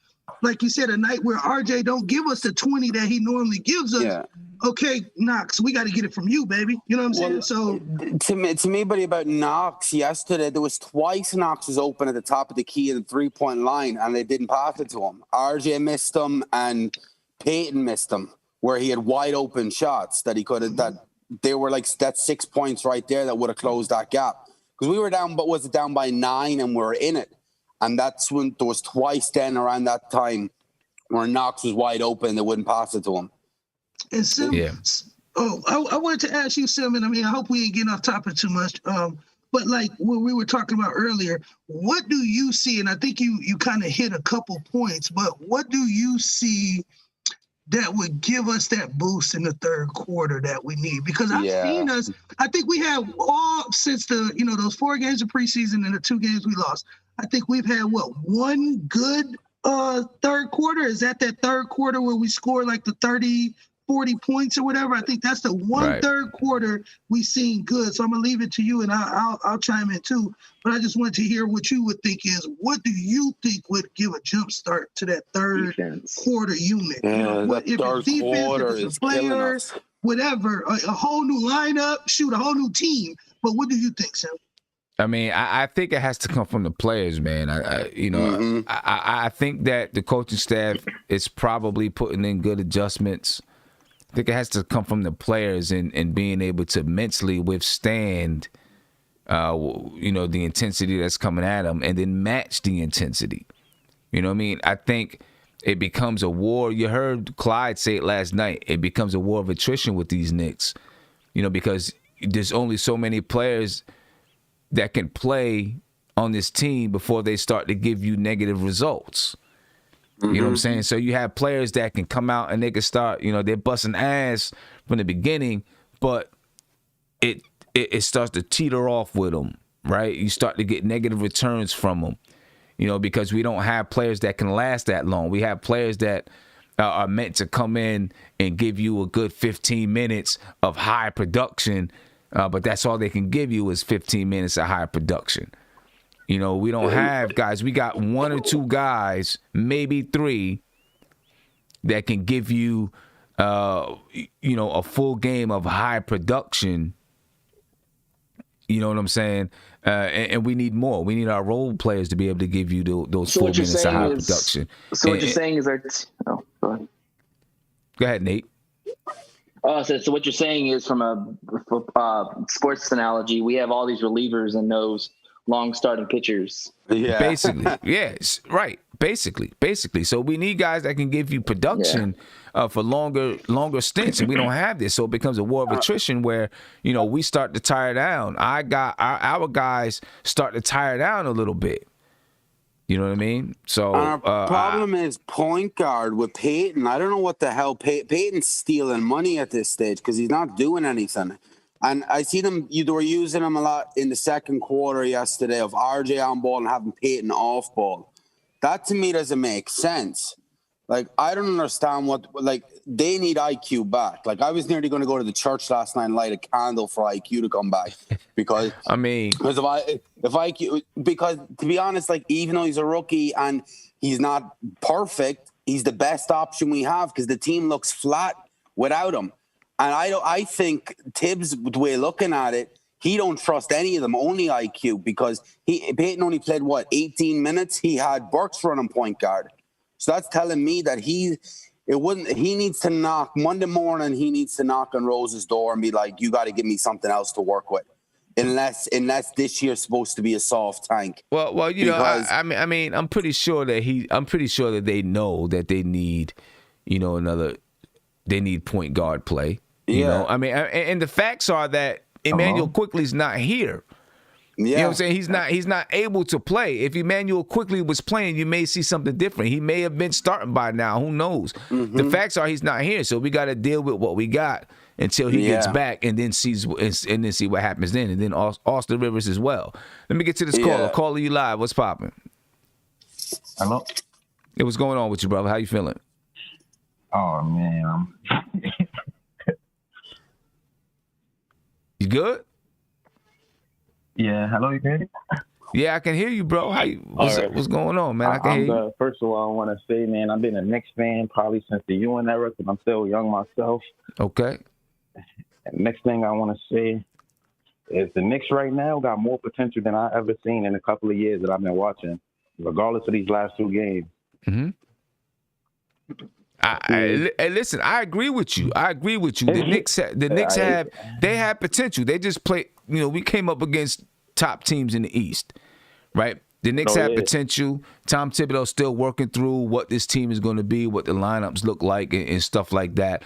like you said, a night where RJ don't give us the 20 that he normally gives us. Okay, Knox, we got to get it from you, baby. You know what I'm saying? So to me, buddy, about Knox yesterday, there was twice Knox was open at the top of the key in the 3-point line, and they didn't pass it to him. RJ missed them, and Peyton missed them, where he had wide open shots that he could have. That they were like that's 6 points right there that would have closed that gap because we were down, but was it down by 9 and we were in it. And that's when there was twice then around that time where Knox was wide open, they wouldn't pass it to him. And Sim, I wanted to ask you, Sim, and I hope we ain't getting off topic too much. But like what we were talking about earlier, what do you see? And I think you kind of hit a couple points, but what do you see that would give us that boost in the third quarter that we need? Because I've seen us. I think we have all since those 4 games of preseason and the 2 games we lost. I think we've had one good third quarter. Is that third quarter where we scored like the 30, 40 points or whatever? I think that's the one third quarter we've seen good. So I'm gonna leave it to you, and I'll chime in too. But I just want to hear what you would think is, what do you think would give a jump start to that third quarter unit? That third quarter is players, whatever, a whole new lineup, a whole new team. But what do you think, Sam? I mean, I think it has to come from the players, man. I think that the coaching staff is probably putting in good adjustments. I think it has to come from the players and being able to mentally withstand, the intensity that's coming at them and then match the intensity. You know what I mean? I think it becomes a war. You heard Clyde say it last night. It becomes a war of attrition with these Knicks, because there's only so many players that can play on this team before they start to give you negative results. You know what I'm saying? So you have players that can come out and they can start, they're busting ass from the beginning, but it starts to teeter off with them, right? You start to get negative returns from them, because we don't have players that can last that long. We have players that are meant to come in and give you a good 15 minutes of high production, but that's all they can give you is 15 minutes of high production. We don't have guys. We got one or two guys, maybe three, that can give you, a full game of high production. You know what I'm saying? And we need more. We need our role players to be able to give you those full minutes of high production. So what you're saying is go ahead. Go ahead, Nate. So what you're saying is, from a sports analogy, we have all these relievers and those long starting pitchers. Yeah. Basically. Yes. Right. Basically. So we need guys that can give you production for longer stints, and we don't have this. So it becomes a war of attrition where, we start to tire down. Our guys start to tire down a little bit. You know what I mean? So our problem is point guard with Peyton. I don't know what the hell Peyton's stealing money at this stage because he's not doing anything. And I see them. They were using him a lot in the second quarter yesterday of RJ on ball and having Peyton off ball. That to me doesn't make sense. Like, I don't understand they need IQ back. Like, I was nearly going to go to the church last night and light a candle for IQ to come back because because to be honest, even though he's a rookie and he's not perfect, he's the best option we have because the team looks flat without him. And I think Tibbs, the way looking at it, he don't trust any of them, only IQ, because Peyton only played 18 minutes. He had Burks running point guard. So that's telling me that he needs to knock Monday morning. He needs to knock on Rose's door and be like, "You got to give me something else to work with," unless this year's supposed to be a soft tank. Well, I'm pretty sure that they know that they need, they need point guard play. You know, and the facts are that Emmanuel Quickly's not here. Yeah. You know what I'm saying? He's not able to play. If Emmanuel Quickly was playing, you may see something different. He may have been starting by now. Who knows? The facts are he's not here, so we got to deal with what we got until he gets back, and then see what happens then, and then Austin Rivers as well. Let me get to this caller. Caller, you live. What's popping? Hello. Hey, what's going on with you, brother? How you feeling? Oh man, You good? Yeah, hello, you hear me? Yeah, I can hear you, bro. What's going on, man? I can hear you. First of all, I want to say, man, I've been a Knicks fan probably since the UN era, because I'm still young myself. Okay. And next thing I want to say is the Knicks right now got more potential than I ever seen in a couple of years that I've been watching, regardless of these last two games. Mm-hmm. Listen, I agree with you. The Knicks have potential. They just play. We came up against top teams in the East, right? The Knicks have potential. Tom Thibodeau's still working through what this team is going to be, what the lineups look like, and stuff like that.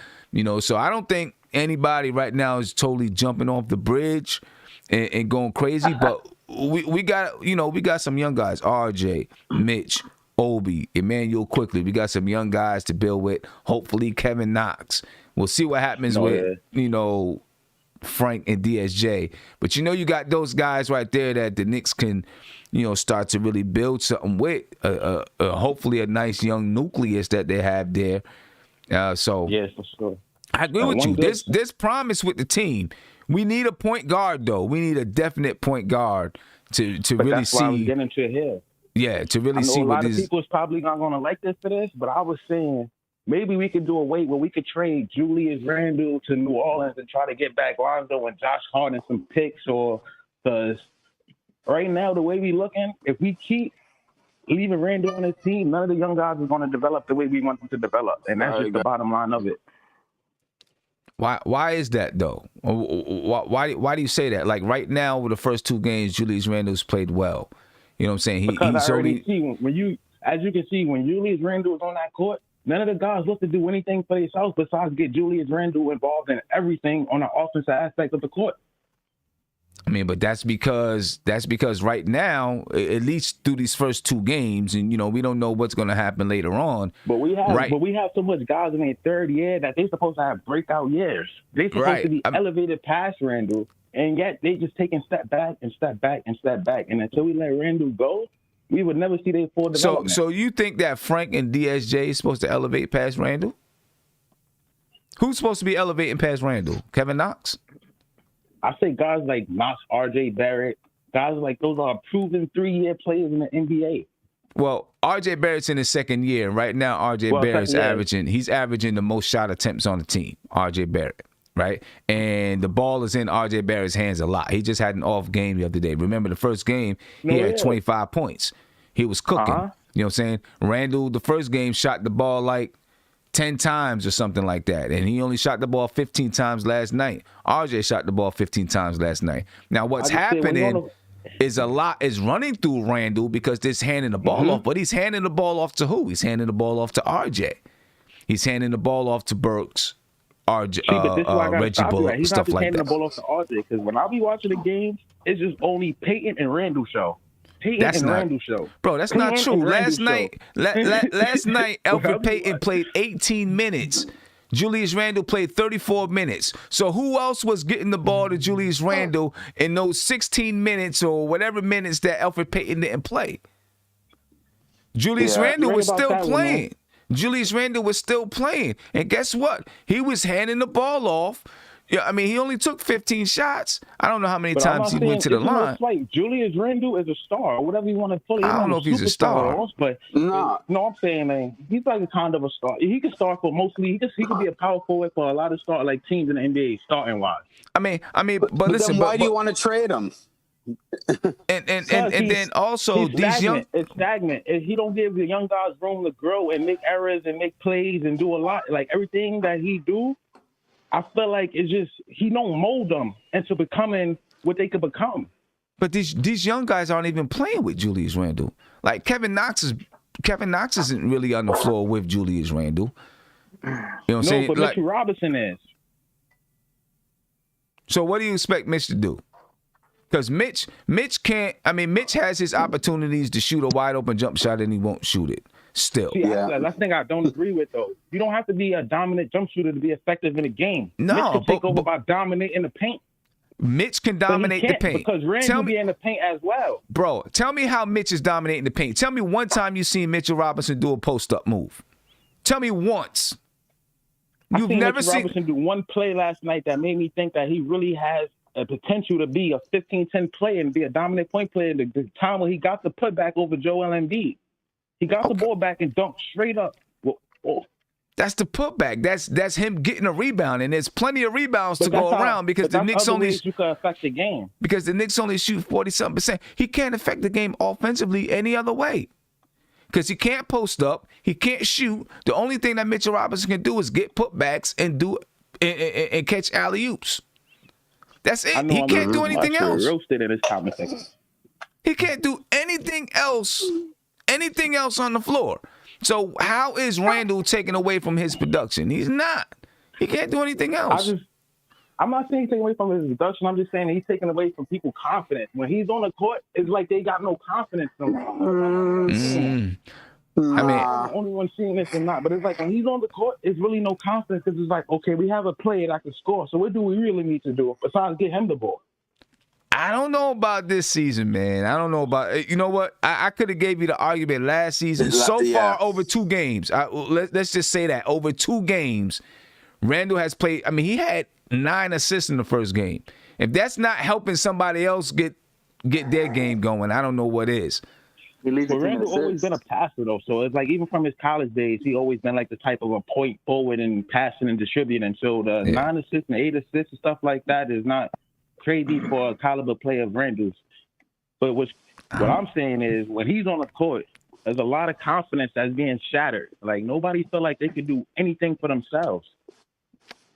So I don't think anybody right now is totally jumping off the bridge and going crazy. But we got some young guys: RJ, Mitch, Obi, Emmanuel Quickly. We got some young guys to build with. Hopefully, Kevin Knox. We'll see what happens with Frank and DSJ. But you got those guys right there that the Knicks can, start to really build something with. Hopefully, a nice young nucleus that they have there. So yes, for sure. I agree with you. There's promise with the team. We need a point guard, though. We need a definite point guard to really that's see. Why I was getting to here. Yeah, to really see what a lot of people is probably not going to like this for this, but I was saying maybe we could do a wait where we could trade Julius Randle to New Orleans and try to get back Lonzo and Josh Hart and some picks, or because right now, the way we looking, if we keep leaving Randall on his team, none of the young guys are going to develop the way we want them to develop, and that's just the bottom line of it. Why is that though? Why do you say that? Like right now, with the first 2 games, Julius Randle's played well. You know what I'm saying? Because he's I already see as you can see, when Julius Randle is on that court, none of the guys look to do anything for themselves besides get Julius Randle involved in everything on the offensive aspect of the court. I mean, but that's because right now, at least through these first 2 games, and we don't know what's going to happen later on. But we have so much guys in their third year that they're supposed to have breakout years. They're supposed to be elevated past Randle, and yet they just taking step back and step back and step back. And until we let Randle go, we would never see their full development. So you think that Frank and DSJ is supposed to elevate past Randle? Who's supposed to be elevating past Randle? Kevin Knox? I say guys like Knox, RJ Barrett, guys like those are proven 3-year players in the NBA. Well, RJ Barrett's in his 2nd year. Right now, RJ Barrett's averaging the most shot attempts on the team, RJ Barrett, right? And the ball is in RJ Barrett's hands a lot. He just had an off game the other day. Remember the first game, he had 25 points. He was cooking. You know what I'm saying? Randle, the first game, shot the ball like 10 times or something like that. And he only shot the ball 15 times last night. RJ shot the ball 15 times last night. Now, what's happening is a lot is running through Randle because they're handing the ball off. But he's handing the ball off to who? He's handing the ball off to RJ. He's handing the ball off to Burks, RJ, Reggie Bullock, He's stuff not like handing that. the ball off to RJ because when I be watching the games, it's just only Peyton and Randle show. Randle show. Bro, that's not true. Last night, Elfrid Payton played 18 minutes. Julius Randle played 34 minutes. So who else was getting the ball to Julius Randle in those 16 minutes or whatever minutes that Elfrid Payton didn't play? Julius Randle was still playing. Julius Randle was still playing. And guess what? He was handing the ball off. Yeah, I mean, he only took 15 shots. I don't know how many times he went to the line. Julius Randle is a star, whatever you want to put it. I don't know if he's a star. But no, I'm saying, man, he's like a kind of a star. He can start for mostly. He could be a power forward for a lot of teams in the NBA, starting wise. I mean, but listen, then why do you want to trade him? And then also these young, it's stagnant. If he don't give the young guys room to grow and make errors and make plays and do a lot, like everything that he do. I feel like it's just he don't mold them into becoming what they could become. But these young guys aren't even playing with Julius Randle. Like Kevin Knox isn't really on the floor with Julius Randle. You know what I'm saying? But Mitchell Robinson is. So what do you expect Mitch to do? Because Mitch can't. I mean, Mitch has his opportunities to shoot a wide open jump shot and he won't shoot it. Still, that's the thing I don't agree with though. You don't have to be a dominant jump shooter to be effective in a game. No, Mitch can take over by dominating the paint. Mitch can dominate the paint because Randle be in the paint as well. Bro, tell me how Mitch is dominating the paint. Tell me one time you seen Mitchell Robinson do a post up move. Tell me once. You've never seen Robinson do one play last night that made me think that he really has a potential to be a 15-10 player and be a dominant point player. The time when he got the putback over Joel Embiid. He got the ball back and dunked straight up. Whoa. That's the putback. That's him getting a rebound, and there's plenty of rebounds to go around because the Knicks only you can affect the game. Because the Knicks only shoot 40-something%. He can't affect the game offensively any other way. Because he can't post up, he can't shoot. The only thing that Mitchell Robinson can do is get putbacks and catch alley-oops. That's it. He can't do anything else. Roasted in his conversation. He can't do anything else on the floor. So how is Randle taking away from his production? He's not. He can't do anything else. I'm not saying he's taking away from his production. I'm just saying he's taking away from people's confidence. When he's on the court, it's like they got no confidence in him. I mean, I'm the only one seeing this or not, but it's like when he's on the court, it's really no confidence because it's like, okay, we have a player that can score. So what do we really need to do besides get him the ball? I don't know about this season, man. I don't know about. You know what? I could have gave you the argument last season. So far, over 2 games. Let's just say that over 2 games, Randle has played. I mean, he had 9 assists in the first game. If that's not helping somebody else get their game going, I don't know what is. Randle always been a passer though, so it's like even from his college days, he always been like the type of a point forward and passing and distributing. So the 9 assists and 8 assists and stuff like that is not crazy for a caliber player of Randle's. But what I'm saying is, when he's on the court, there's a lot of confidence that's being shattered. Like, nobody feel like they could do anything for themselves.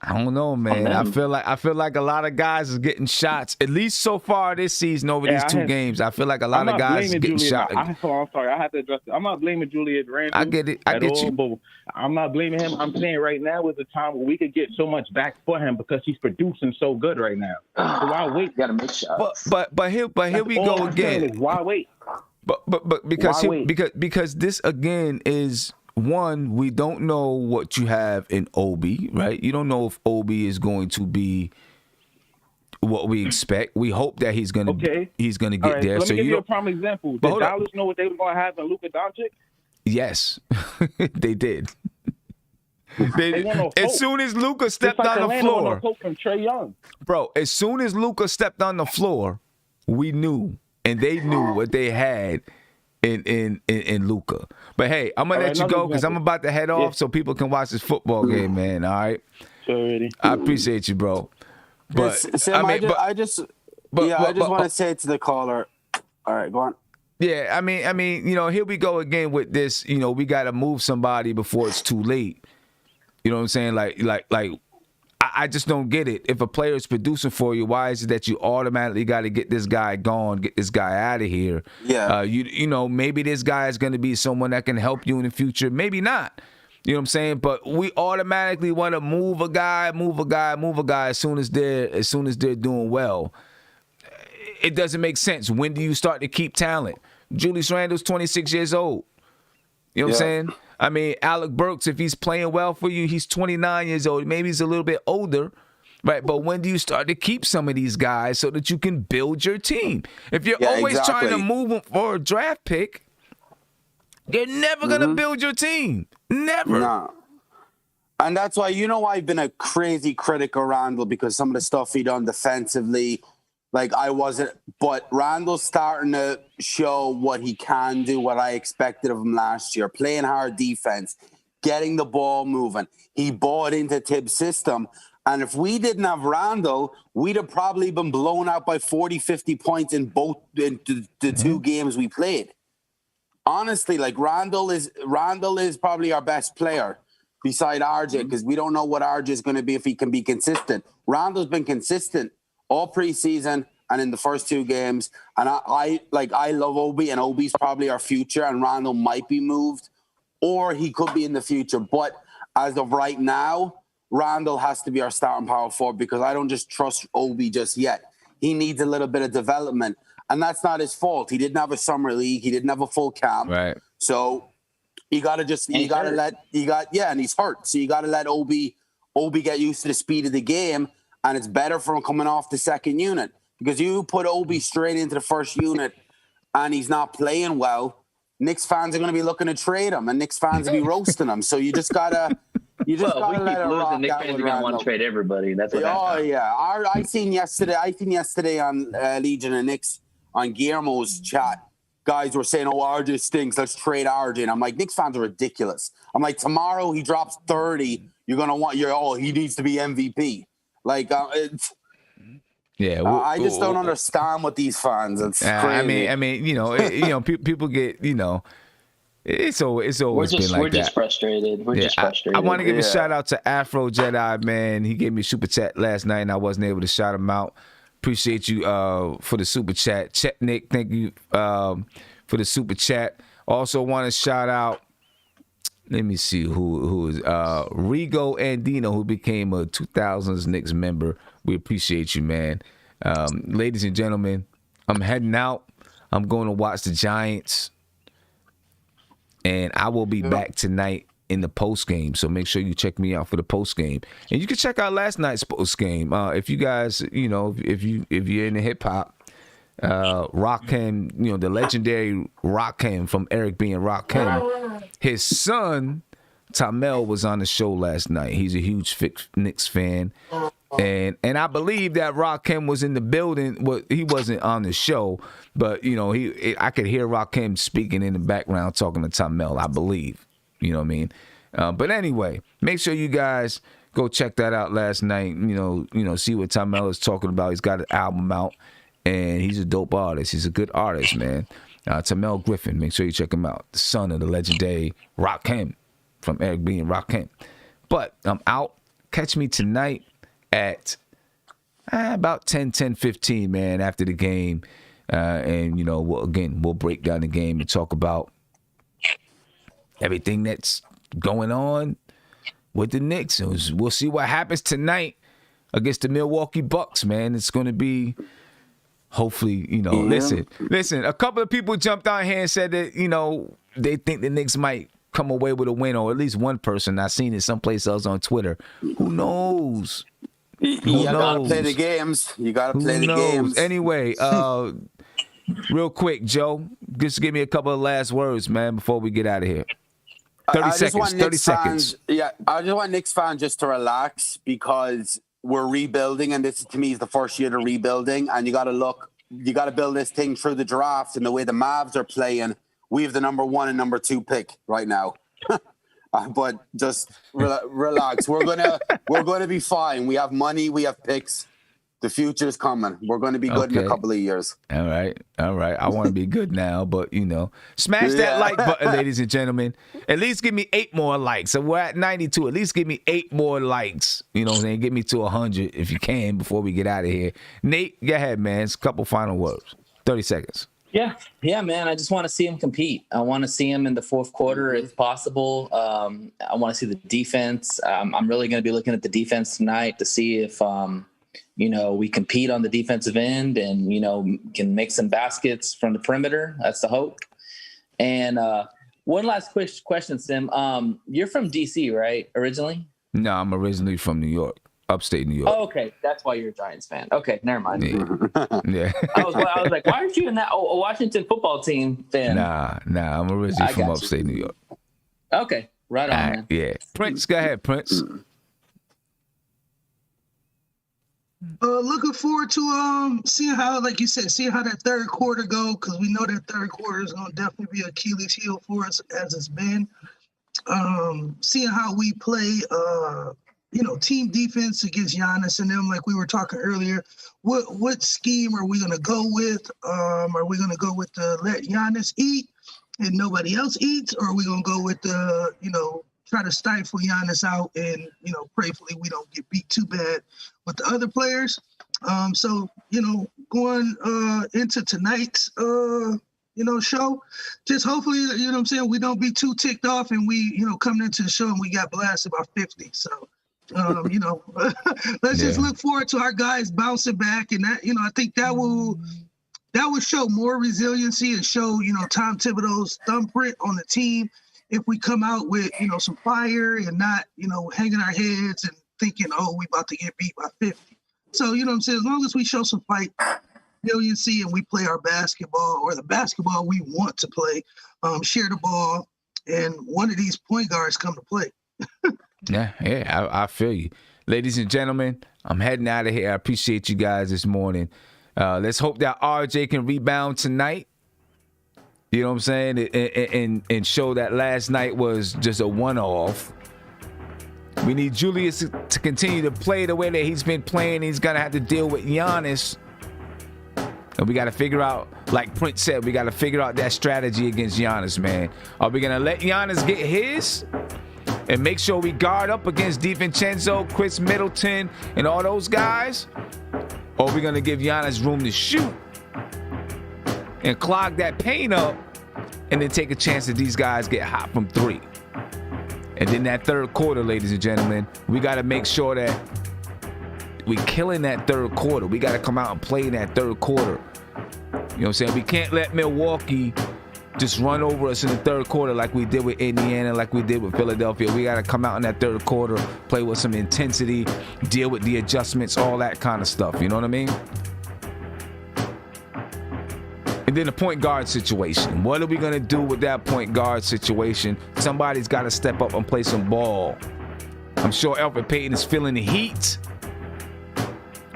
I don't know, man. I feel like a lot of guys is getting shots, at least so far this season over these two games. I feel like a lot of guys is getting shot. I'm sorry. I have to address it. I'm not blaming Julius Randle. I get it. I get you. But I'm not blaming him. I'm saying right now is the time where we could get so much back for him because he's producing so good right now. So why wait? You gotta make shots. But here we go again. Why wait? But because this again is. One, we don't know what you have in Obi, right? You don't know if Obi is going to be what we expect. We hope that he's going to get there. Let me give you a prime example. Did Dallas know what they were going to have in Luka Doncic? Yes, they did. As soon as Luka stepped on the floor, from Trae Young. Bro, as soon as Luka stepped on the floor, we knew, and they knew what they had in Luka. But hey, I'm gonna let you go because I'm about to head off so people can watch this football game, man. All right. Already. I appreciate you, bro. But Sam, I just want to say to the caller. All right, go on. Yeah, I mean, here we go again with this. We got to move somebody before it's too late. You know what I'm saying? Like. I just don't get it. If a player is producing for you, why is it that you automatically got to get this guy gone, get this guy out of here? Yeah. Maybe this guy is going to be someone that can help you in the future. Maybe not. You know what I'm saying? But we automatically want to move a guy as soon as they're doing well. It doesn't make sense. When do you start to keep talent? Julius Randle's 26 years old. You know what I'm saying? I mean, Alec Burks, if he's playing well for you, he's 29 years old. Maybe he's a little bit older, right? But when do you start to keep some of these guys so that you can build your team? If you're always trying to move them for a draft pick, you're never going to build your team. Never. No. And that's why, I've been a crazy critic of Randle because some of the stuff he done defensively, I wasn't, but Randle's starting to show what he can do, what I expected of him last year, playing hard defense, getting the ball moving. He bought into Tibbs' system. And if we didn't have Randle, we'd have probably been blown out by 40, 50 points in both the two games we played. Honestly, Randle is probably our best player beside RJ because we don't know what RJ is going to be if he can be consistent. Randle's been consistent all preseason and in the first two games. And I love Obi, and Obi's probably our future, and Randle might be moved, or he could be in the future. But as of right now, Randle has to be our starting power forward because I don't just trust Obi just yet. He needs a little bit of development, and that's not his fault. He didn't have a summer league. He didn't have a full camp. Right. So and he's hurt. So you got to let Obi get used to the speed of the game. And it's better for him coming off the second unit because you put Obi straight into the first unit and he's not playing well. Knicks fans are going to be looking to trade him, and Knicks fans will be roasting him. So you just gotta let it rock. Knicks fans are going to want to trade everybody. That's what. Oh yeah, I seen yesterday on Legion and Knicks on Guillermo's chat. Guys were saying, "Oh, RJ stinks. Let's trade RJ." And I'm like, Knicks fans are ridiculous. I'm like, tomorrow he drops 30. You're gonna want he needs to be MVP. I just don't understand what these fans. It's crazy. I mean, people get, it's always been like that. We're just frustrated. I want to give a shout out to Afro Jedi, man. He gave me a super chat last night, and I wasn't able to shout him out. Appreciate you for the super chat. Chetnik, thank you for the super chat. Also want to shout out. Let me see who is Rigo Andino, who became a 2000s Knicks member. We appreciate you, man. Ladies and gentlemen, I'm heading out. I'm going to watch the Giants, and I will be back tonight in the post game. So make sure you check me out for the post game, and you can check out last night's post game. If you guys, if you're into hip hop. Rakim, the legendary Rakim from Eric B. and Rakim. His son, Tamel, was on the show last night. He's a huge Knicks fan. And I believe that Rakim was in the building. Well, he wasn't on the show, but, I could hear Rakim speaking in the background talking to Tamel, I believe. You know what I mean? But anyway, make sure you guys go check that out last night. See what Tamel is talking about. He's got an album out. and he's a dope artist. He's a good artist, man. Tamel Griffin, make sure you check him out. The son of the legendary Rakim from Eric B. and Rakim. But I'm out. Catch me tonight at about 10:15, man, after the game. And, we'll break down the game and talk about everything that's going on with the Knicks. We'll see what happens tonight against the Milwaukee Bucks, man. It's going to be, hopefully, listen, a couple of people jumped out here and said that, they think the Knicks might come away with a win, or at least one person. I seen it someplace else on Twitter. Who knows? You gotta play the games. Games. Anyway, real quick, Joe, just give me a couple of last words, man, before we get out of here. 30 seconds. I just want Knicks fans just to relax, because we're rebuilding, and this, to me, is the first year of rebuilding, and you got to build this thing through the draft, and the way the Mavs are playing, we have the number 1 and number 2 pick right now. But just relax. We're gonna be fine. We have money. We have picks. The future's coming. We're going to be good in a couple of years. All right. I want to be good now, but smash that like button, ladies and gentlemen. At least give me 8 more likes. So we're at 92. At least give me 8 more likes. You know what I'm saying? Get me to 100 if you can before we get out of here. Nate, go ahead, man. It's a couple final words. 30 seconds. Yeah, man. I just want to see him compete. I want to see him in the fourth quarter if possible. I want to see the defense. I'm really going to be looking at the defense tonight to see if we compete on the defensive end and, can make some baskets from the perimeter. That's the hope. And one last question, Sim. You're from D.C., right, originally? No, I'm originally from New York, upstate New York. Oh, okay. That's why you're a Giants fan. Okay, never mind. Yeah. I was like, why aren't you in that Washington football team fan? Nah, I'm originally from upstate New York. Okay, right on, man. Yeah. Prince, go ahead, Prince. Looking forward to seeing how, like you said, seeing how that third quarter go, because we know that third quarter is going to definitely be Achilles heel for us, as it's been. Seeing how we play, team defense against Giannis and them, like we were talking earlier. What scheme are we going to go with? Are we going to go with the let Giannis eat and nobody else eats, or are we going to go with the try to stifle Giannis out and, prayerfully we don't get beat too bad with the other players. So, going into tonight's, show, just hopefully, we don't be too ticked off and we, coming into the show and we got blasted by 50. So, let's just look forward to our guys bouncing back. And that, I think that will show more resiliency and show, Tom Thibodeau's thumbprint on the team. If we come out with, some fire and not, hanging our heads and thinking, we about to get beat by 50. So, as long as we show some fight, resiliency, and we play our basketball, or the basketball we want to play, share the ball, and one of these point guards come to play. Yeah, I feel you. Ladies and gentlemen, I'm heading out of here. I appreciate you guys this morning. Let's hope that RJ can rebound tonight. You know what I'm saying? And show that last night was just a one-off. We need Julius to continue to play the way that he's been playing. He's going to have to deal with Giannis. And we got to figure out, like Prince said, we got to figure out that strategy against Giannis, man. Are we going to let Giannis get his and make sure we guard up against DiVincenzo, Chris Middleton, and all those guys? Or are we going to give Giannis room to shoot and clog that paint up and then take a chance that these guys get hot from 3? And then that third quarter, ladies and gentlemen, we got to make sure that we killing that third quarter. We got to come out and play in that third quarter. You know what I'm saying? We can't let Milwaukee just run over us in the third quarter like we did with Indiana, like we did with Philadelphia. We got to come out in that third quarter, play with some intensity, deal with the adjustments, all that kind of stuff. You know what I mean? And then the point guard situation. What are we going to do with that point guard situation? Somebody's got to step up and play some ball. I'm sure Elfrid Payton is feeling the heat.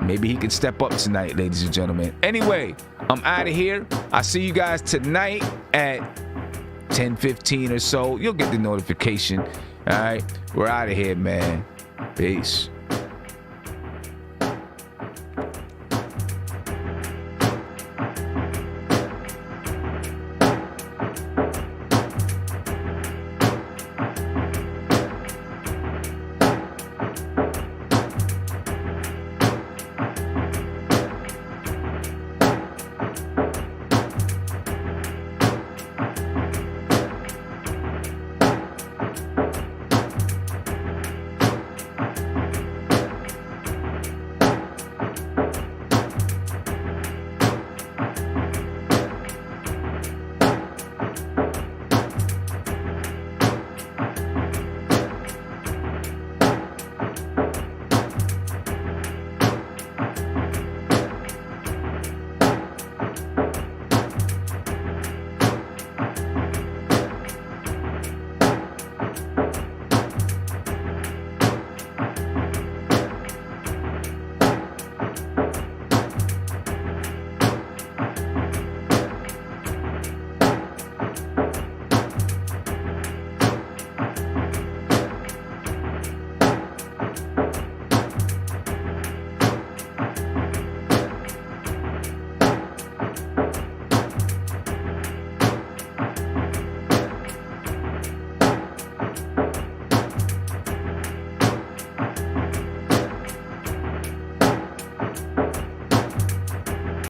Maybe he can step up tonight, ladies and gentlemen. Anyway, I'm out of here. I'll see you guys tonight at 10:15 or so. You'll get the notification. All right? We're out of here, man. Peace.